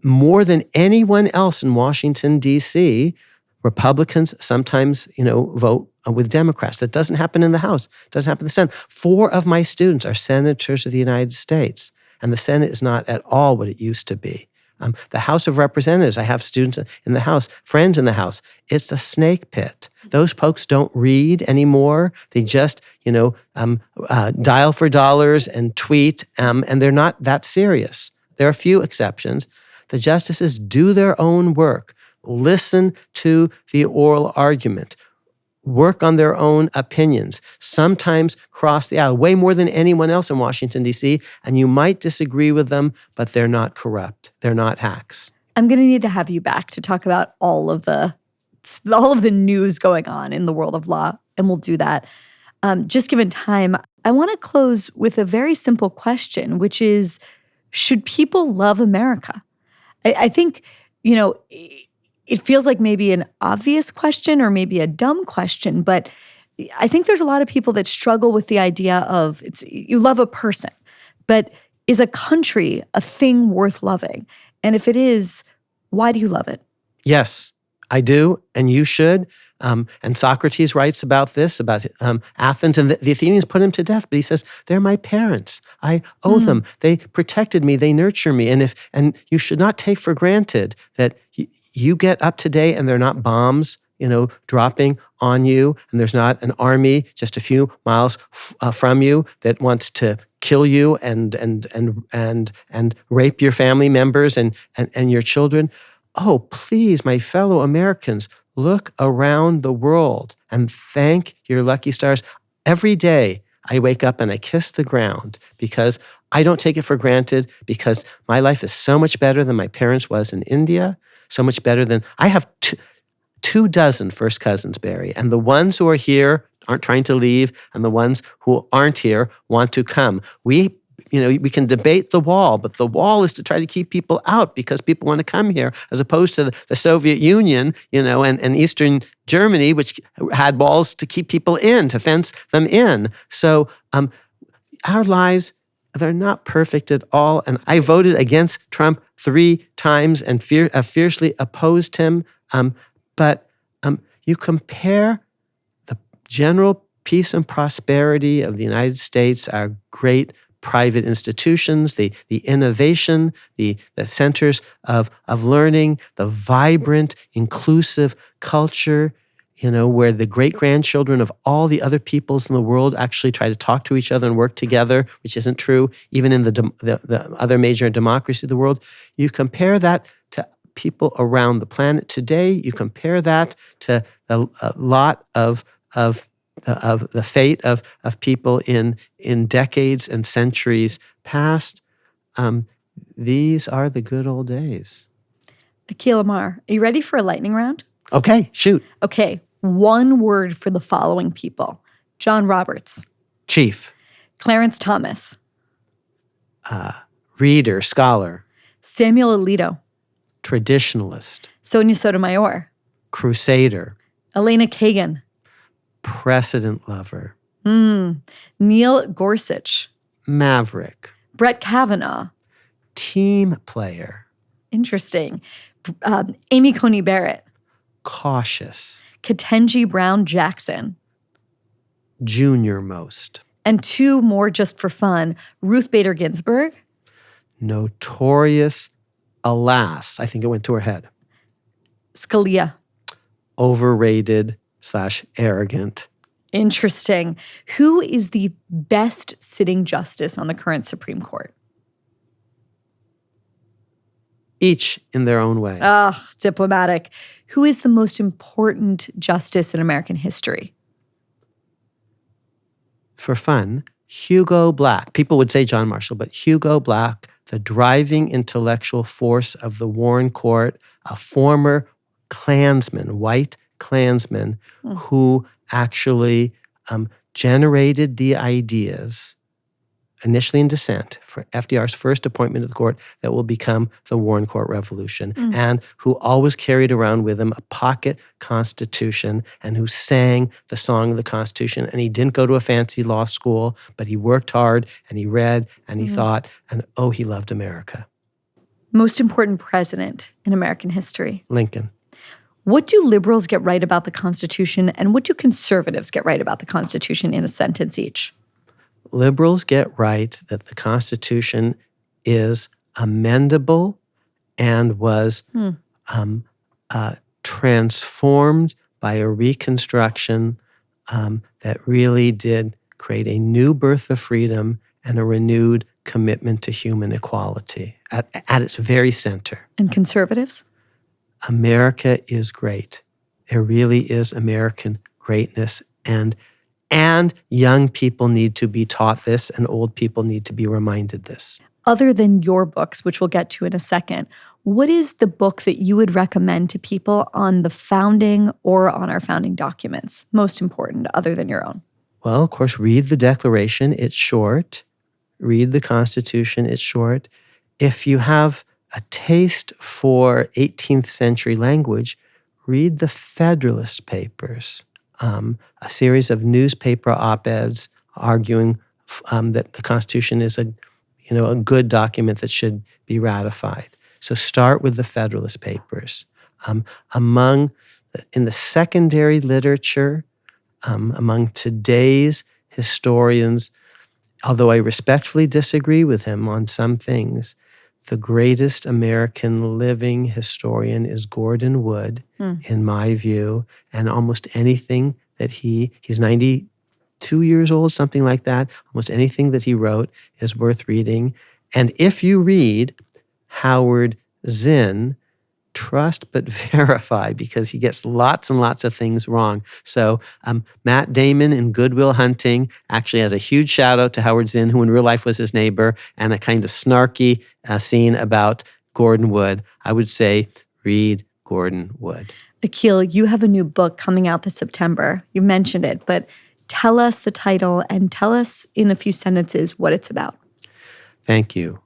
more than anyone else in Washington, D.C., Republicans sometimes, vote with Democrats. That doesn't happen in the House. It doesn't happen in the Senate. 4 of my students are senators of the United States, and the Senate is not at all what it used to be. The House of Representatives, I have students in the House, friends in the House. It's a snake pit. Those folks don't read anymore. They just, dial for dollars and tweet, and they're not that serious. There are a few exceptions. The justices do their own work, listen to the oral argument, work on their own opinions, sometimes cross the aisle, way more than anyone else in Washington, D.C., and you might disagree with them, but they're not corrupt. They're not hacks. I'm going to need to have you back to talk about all of the news going on in the world of law, and we'll do that. Just given time, I want to close with a very simple question, which is, should people love America? I think, it feels like maybe an obvious question or maybe a dumb question, but I think there's a lot of people that struggle with the idea of you love a person, but is a country a thing worth loving? And if it is, why do you love it? Yes, I do, and you should. And Socrates writes about this, about Athens, and the Athenians put him to death. But he says, they're my parents. I owe them. They protected me. They nurture me. And you should not take for granted that you get up today and they're not bombs dropping on you, and there's not an army just a few miles from you that wants to kill you and rape your family members and your children. Oh, please, my fellow Americans, look around the world and thank your lucky stars. Every day I wake up and I kiss the ground because I don't take it for granted, because my life is so much better than my parents' was in India, so much better than I have 24 first cousins, Barry, and the ones who are here aren't trying to leave, and the ones who aren't here want to come. We can debate the wall, but the wall is to try to keep people out because people want to come here, as opposed to the Soviet Union, and Eastern Germany, which had walls to keep people in, to fence them in. So our lives, they're not perfect at all. And I voted against Trump 3 times and fiercely opposed him. But you compare the general peace and prosperity of the United States, our great private institutions, the innovation, the centers of learning, the vibrant, inclusive culture, where the great-grandchildren of all the other peoples in the world actually try to talk to each other and work together, which isn't true even in the other major democracy of the world. You compare that to people around the planet today. You compare that to a lot of the fate of people in decades and centuries past. These are the good old days. Akhil Amar, are you ready for a lightning round? Okay, shoot. Okay, one word for the following people: John Roberts. Chief. Clarence Thomas. Reader, scholar. Samuel Alito. Traditionalist. Sonia Sotomayor. Crusader. Elena Kagan. Precedent lover. Neil Gorsuch. Maverick. Brett Kavanaugh. Team player. Interesting. Amy Coney Barrett. Cautious. Ketanji Brown Jackson. Junior most. And 2 more just for fun: Ruth Bader Ginsburg. Notorious, alas, I think it went to her head. Scalia. Overrated/arrogant. Interesting. Who is the best sitting justice on the current Supreme Court? Each in their own way. Diplomatic. Who is the most important justice in American history? For fun, Hugo Black. People would say John Marshall, but Hugo Black, the driving intellectual force of the Warren Court, a former Klansman, white Klansman, who actually generated the ideas, initially in dissent, for FDR's first appointment to the court that will become the Warren Court Revolution, and who always carried around with him a pocket constitution, and who sang the song of the Constitution. And he didn't go to a fancy law school, but he worked hard, and he read, and he thought, and he loved America. Most important president in American history? Lincoln. What do liberals get right about the Constitution, and what do conservatives get right about the Constitution, in a sentence each? Liberals get right that the Constitution is amendable and was transformed by a reconstruction that really did create a new birth of freedom and a renewed commitment to human equality at its very center. And conservatives? America is great. There really is American greatness, and young people need to be taught this, and old people need to be reminded this. Other than your books, which we'll get to in a second, what is the book that you would recommend to people on the founding or on our founding documents? Most important, other than your own. Well, of course, read the Declaration. It's short. Read the Constitution. It's short. If you have a taste for 18th century language, read the Federalist Papers, a series of newspaper op-eds arguing that the Constitution is a good document that should be ratified. So start with the Federalist Papers. In the secondary literature, among today's historians, although I respectfully disagree with him on some things, the greatest American living historian is Gordon Wood, in my view, and almost anything that he's 92 years old, something like that. Almost anything that he wrote is worth reading. And if you read Howard Zinn, trust but verify, because he gets lots and lots of things wrong. So Matt Damon in Good Will Hunting actually has a huge shout out to Howard Zinn, who in real life was his neighbor, and a kind of snarky scene about Gordon Wood. I would say read Gordon Wood. Akhil, you have a new book coming out this September. You mentioned it, but tell us the title and tell us in a few sentences what it's about. Thank you.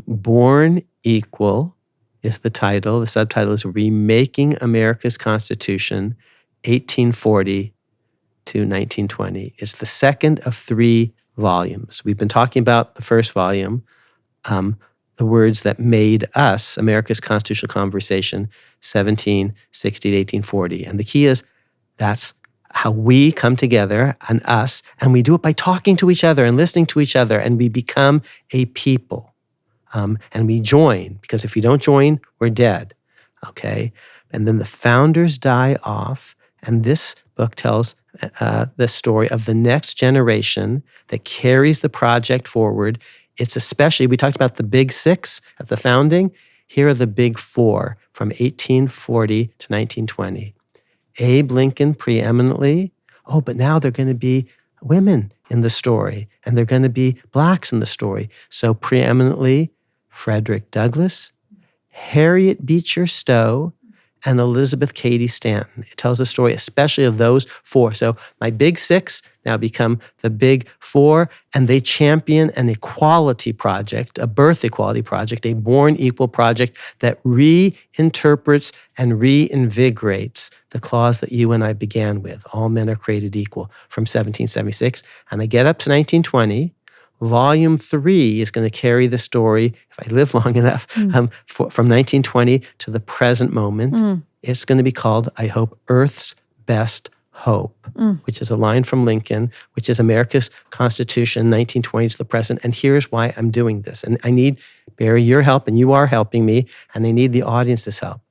Born Equal is the title. The subtitle is Remaking America's Constitution, 1840 to 1920. It's the second of 3 volumes. We've been talking about the first volume, the words that made us, America's constitutional conversation, 1760 to 1840. And the key is that's how we come together, and us, and we do it by talking to each other and listening to each other, and we become a people. And we join, because if we don't join, we're dead, okay? And then the founders die off, and this book tells the story of the next generation that carries the project forward. It's especially, we talked about the big 6 at the founding. Here are the big 4 from 1840 to 1920. Abe Lincoln preeminently. Oh, but now they're going to be women in the story, and they're going to be blacks in the story. So preeminently, Frederick Douglass, Harriet Beecher Stowe, and Elizabeth Cady Stanton. It tells the story especially of those 4. So my big 6 now become the big 4, and they champion an equality project, a birth equality project, a born equal project that reinterprets and reinvigorates the clause that you and I began with, all men are created equal, from 1776. And I get up to 1920, Volume 3 is going to carry the story, if I live long enough, from 1920 to the present moment. It's going to be called, I hope, Earth's Best Hope, which is a line from Lincoln, which is America's Constitution, 1920 to the present. And here's why I'm doing this. And I need, Barry, your help, and you are helping me, and I need the audience's help.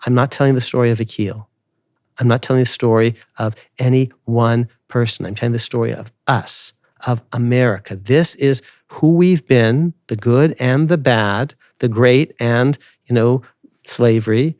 I'm not telling the story of Akhil. I'm not telling the story of any one person. I'm telling the story of us, of America. This is who we've been, the good and the bad, the great and, slavery.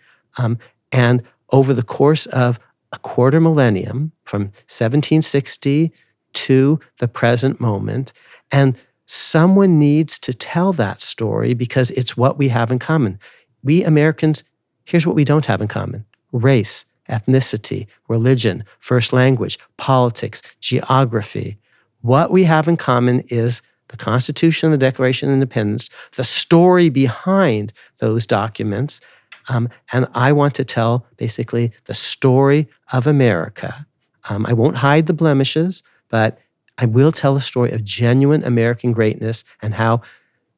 And over the course of a quarter millennium, from 1760 to the present moment, and someone needs to tell that story because it's what we have in common. We Americans, here's what we don't have in common: race, ethnicity, religion, first language, politics, geography. What we have in common is the Constitution, the Declaration of Independence, the story behind those documents. And I want to tell, basically, the story of America. I won't hide the blemishes, but I will tell a story of genuine American greatness and how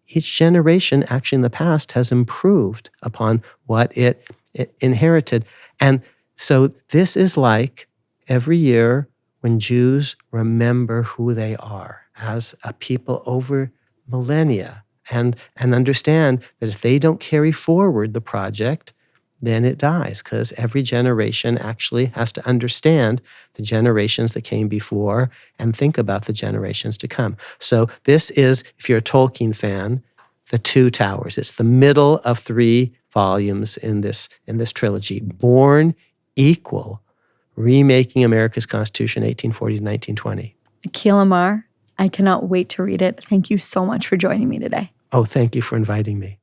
each generation, actually in the past, has improved upon what it inherited. And so this is like every year when Jews remember who they are as a people over millennia and understand that if they don't carry forward the project, then it dies, because every generation actually has to understand the generations that came before and think about the generations to come. So this is, if you're a Tolkien fan, The Two Towers. It's the middle of 3 volumes in this trilogy. Born Equal, Remaking America's Constitution, 1840 to 1920. Akhil Amar, I cannot wait to read it. Thank you so much for joining me today. Oh, thank you for inviting me.